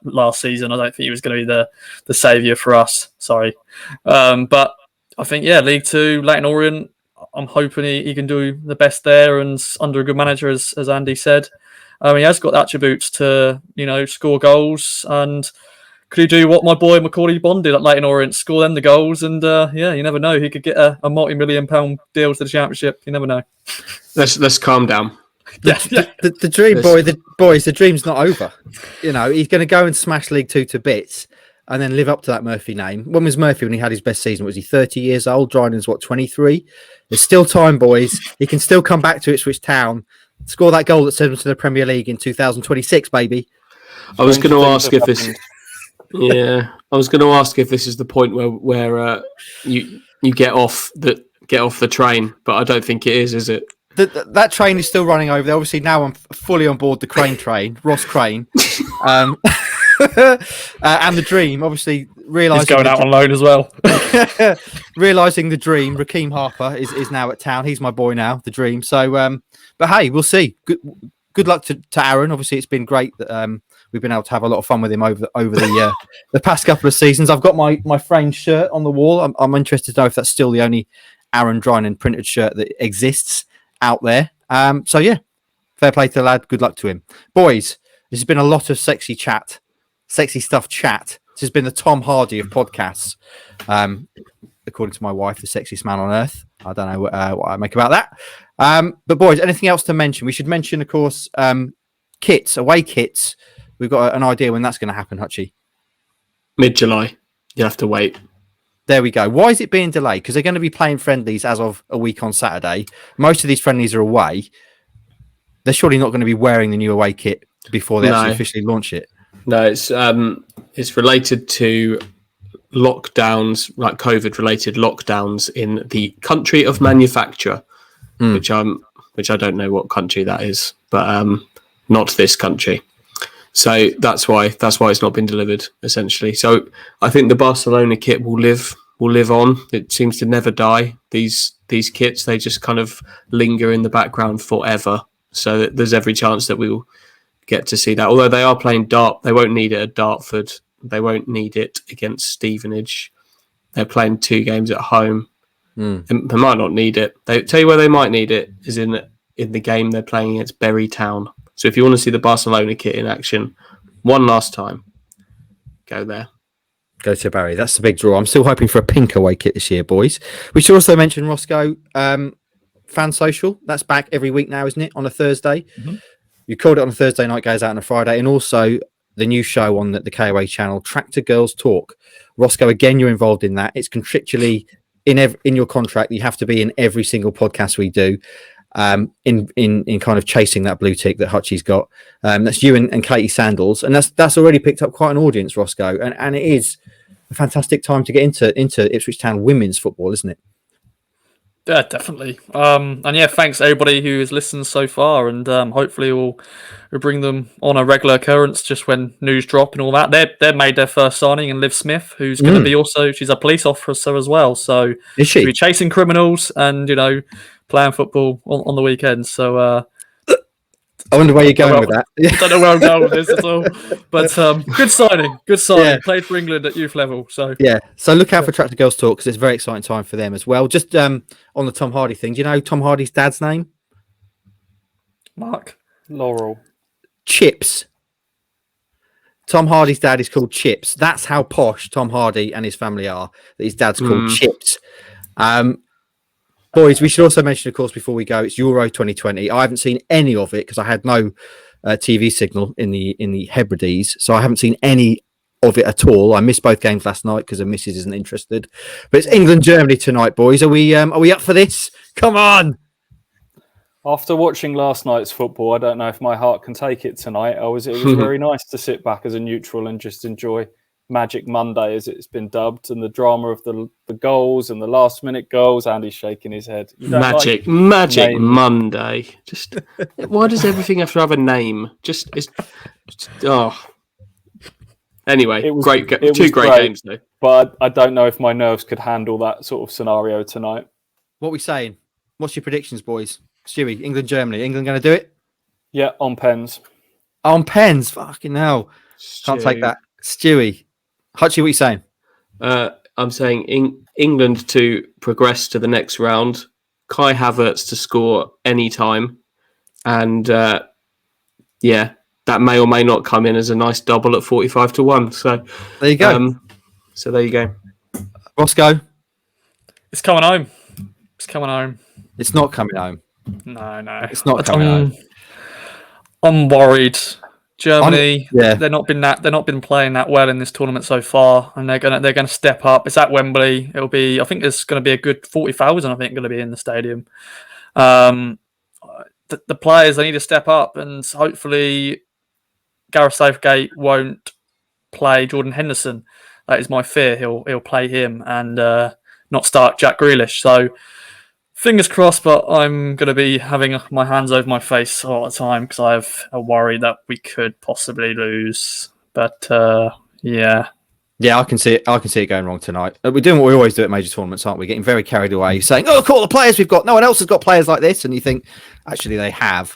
S4: last season. I don't think he was going to be the saviour for us. Sorry. But I think, League Two, Leyton Orient, I'm hoping he can do the best there and under a good manager, as Andy said. He has got the attributes to, score goals. And could he do what my boy Macauley Bonne did at Leyton Orient, score them the goals? And you never know. He could get a multi-million-pound deal to the Championship. You never know.
S2: Let's calm down.
S1: The dream, the dream's not over. He's going to go and smash League Two to bits and then live up to that Murphy name. When was Murphy when he had his best season? Was he 30 years old? Drinan's 23? There's still time, boys. He can still come back to Ipswich Town, score that goal that sent him to the Premier League in 2026, baby.
S2: I was going to ask if this... Yeah, I was going to ask if this is the point where you get off the train, but I don't think it is it?
S1: That train is still running over there. Obviously, now I'm fully on board the Crane train, Ross Crane, and the Dream. Obviously,
S4: He's
S1: realizing
S4: going out on loan as well.
S1: realizing the Dream. Rekeem Harper is now at town. He's my boy now, the Dream. So, but hey, we'll see. Good luck to Aaron. Obviously, it's been great that we've been able to have a lot of fun with him over the past couple of seasons. I've got my framed shirt on the wall. I'm interested to know if that's still the only Aaron Drinan printed shirt that exists out there. So yeah, fair play to the lad. Good luck to him. Boys, this has been a lot of sexy stuff chat. This has been the Tom Hardy of podcasts. According to my wife, the sexiest man on earth. I don't know what I make about that. But boys, anything else to mention? We should mention, of course, away kits. We've got an idea when that's going to happen, Hutchie.
S2: Mid-July. You have to wait.
S1: There we go. Why is it being delayed? Because they're going to be playing friendlies as of a week on Saturday. Most of these friendlies are away. They're surely not going to be wearing the new away kit before they actually officially launch it.
S2: No, it's related to lockdowns, like COVID-related lockdowns in the country of manufacture, which I don't know what country that is, but not this country. So that's why it's not been delivered, essentially. So I think the Barcelona kit will live on. It seems to never die. These kits, they just kind of linger in the background forever. So there's every chance that we will get to see that. Although they are playing they won't need it at Dartford. They won't need it against Stevenage. They're playing 2 games at home. They might not need it. They tell you where they might need it is in the game they're playing against Bury Town. So if you want to see the Barcelona kit in action one last time, go there.
S1: Go to Barry. That's the big draw. I'm still hoping for a pink away kit this year, boys. We should also mention, Roscoe, Fan Social. That's back every week now, isn't it? On a Thursday. Mm-hmm. You called it on a Thursday night, goes out on a Friday. And also the new show on the KOA channel, Tractor Girls Talk. Roscoe, again, you're involved in that. It's contractually in your contract. You have to be in every single podcast we do. In kind of chasing that blue tick that Hutchie's got. That's you and Katie Sandals, and that's already picked up quite an audience, Roscoe, and it is a fantastic time to get into Ipswich Town women's football, isn't it?
S4: Yeah, definitely. And yeah, thanks everybody who has listened so far, and hopefully we'll bring them on a regular occurrence just when news drop and all that. They made their first signing, and Liv Smith, who's going to be she's a police officer as well, so
S1: is she?
S4: She'll be chasing criminals and playing football on the weekends. So
S1: I wonder where you're going with that.
S4: I don't know where I'm going with this at all. But good signing.
S1: Yeah.
S4: Played for England at youth level. So
S1: yeah. So look out for Tractor Girls Talk because it's a very exciting time for them as well. Just on the Tom Hardy thing, do you know Tom Hardy's dad's name?
S4: Mark.
S3: Laurel.
S1: Chips. Tom Hardy's dad is called Chips. That's how posh Tom Hardy and his family are. That his dad's called Chips. Boys, we should also mention, of course, before we go, it's Euro 2020. I haven't seen any of it because I had no TV signal in the Hebrides, so I haven't seen any of it at all. I missed both games last night because the missus isn't interested. But it's England-Germany tonight, boys. Are we up for this? Come on!
S3: After watching last night's football, I don't know if my heart can take it tonight. It was very nice to sit back as a neutral and just enjoy Magic Monday, as it's been dubbed, and the drama of the goals and the last-minute goals. Andy's shaking his head.
S2: Magic Monday. Just why does everything have to have a name? Anyway, two great games though.
S3: But I don't know if my nerves could handle that sort of scenario tonight.
S1: What are we saying? What's your predictions, boys? Stewie, England, Germany. England going to do it?
S3: Yeah, on pens.
S1: On pens? Fucking hell. Can't take that. Stewie. Hutchie, what are you saying?
S2: I'm saying England to progress to the next round. Kai Havertz to score any time. And that may or may not come in as a nice double at 45-1. So
S1: there you go.
S2: There you go.
S1: Roscoe?
S4: It's coming home. It's coming home.
S1: It's not coming home.
S4: No.
S1: It's not coming home.
S4: I'm worried. Germany,
S1: they've
S4: not been playing that well in this tournament so far, and they're gonna step up. It's at Wembley. I think there's going to be a good 40,000. I think going to be in the stadium. The players, they need to step up, and hopefully Gareth Southgate won't play Jordan Henderson. That is my fear. He'll play him and not start Jack Grealish. So fingers crossed, but I'm going to be having my hands over my face all the time because I have a worry that we could possibly lose. But yeah.
S1: Yeah, I can see it. I can see it going wrong tonight. We're doing what we always do at major tournaments, aren't we? Getting very carried away, saying, "Oh, look at all the players we've got. No one else has got players like this." And you think, actually, they have.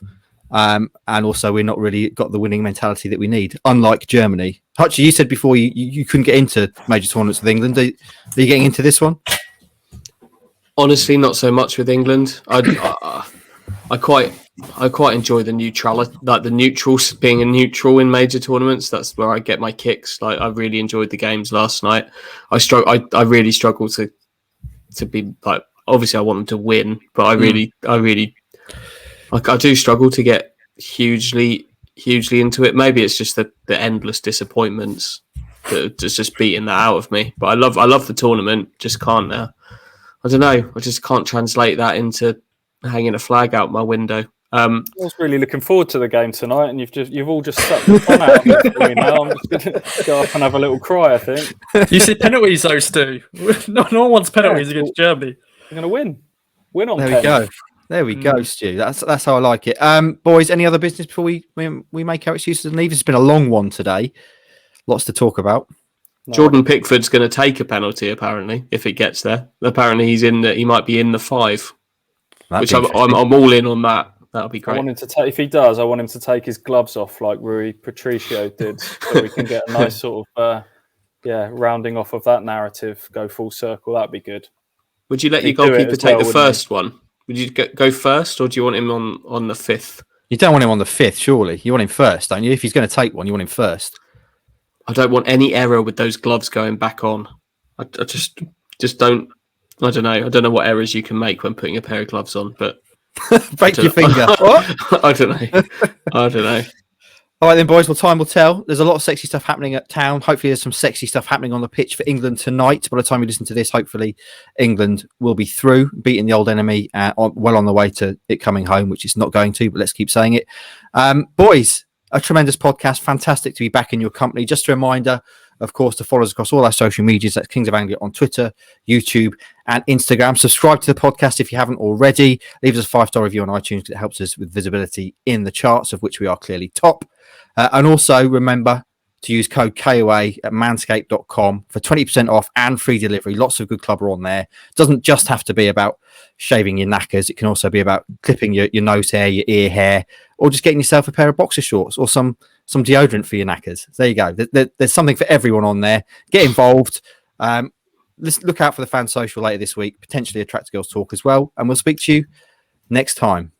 S1: And also, we're not really got the winning mentality that we need. Unlike Germany, Hutchie, you said before you couldn't get into major tournaments with England. Are you getting into this one?
S2: Honestly, not so much with England. I quite enjoy the neutrality, like the neutrals, being a neutral in major tournaments. That's where I get my kicks. Like I really enjoyed the games last night. I really struggle to be like. Obviously, I want them to win, but I do struggle to get hugely into it. Maybe it's just the endless disappointments that just beating that out of me. But I love the tournament. Just can't. I don't know. I just can't translate that into hanging a flag out my window.
S3: I was really looking forward to the game tonight, and you've all just sucked the fun out of it for me now. I'm just going to go up and have a little cry, I think.
S4: You see penalties, though, Stu. No one wants penalties against Germany.
S3: We're going to win. Win on
S1: There
S3: pen.
S1: we go. There we go, Stu. That's how I like it. Boys, any other business before we make our excuses and leave? It's been a long one today. Lots to talk about.
S3: No.
S2: Jordan Pickford's going to take a penalty, apparently, if it gets there. Apparently, he might be in the 5, which I'm all in on that. That'll be great.
S3: I want him to take. If he does, I want him to take his gloves off like Rui Patricio did, so we can get a nice sort of rounding off of that narrative. Go full circle. That'd be good.
S2: Would you let your goalkeeper take the first one? Would you go first, or do you want him on the 5th?
S1: You don't want him on the 5th, surely. You want him first, don't you? If he's going to take one, you want him first.
S2: I don't want any error with those gloves going back on. I just don't. I don't know. I don't know what errors you can make when putting a pair of gloves on, but
S1: break your finger. What?
S2: I don't know.
S1: All right then, boys. Well, time will tell. There's a lot of sexy stuff happening at town. Hopefully, there's some sexy stuff happening on the pitch for England tonight. By the time you listen to this, hopefully, England will be through, beating the old enemy, well on the way to it coming home, which it's not going to, but let's keep saying it. Boys, a tremendous podcast. Fantastic to be back in your company. Just a reminder, of course, to follow us across all our social medias. That's Kings of Anglia on Twitter, YouTube, and Instagram. Subscribe to the podcast if you haven't already. Leave us a 5-star review on iTunes because it helps us with visibility in the charts, of which we are clearly top. And also remember to use code KOA at manscaped.com for 20% off and free delivery. Lots of good clubber on there. It doesn't just have to be about shaving your knackers. It can also be about clipping your nose hair, your ear hair, or just getting yourself a pair of boxer shorts or some deodorant for your knackers. There you go. There's something for everyone on there. Get involved. Let's look out for the fan social later this week. Potentially a Tractor Girls talk as well. And we'll speak to you next time.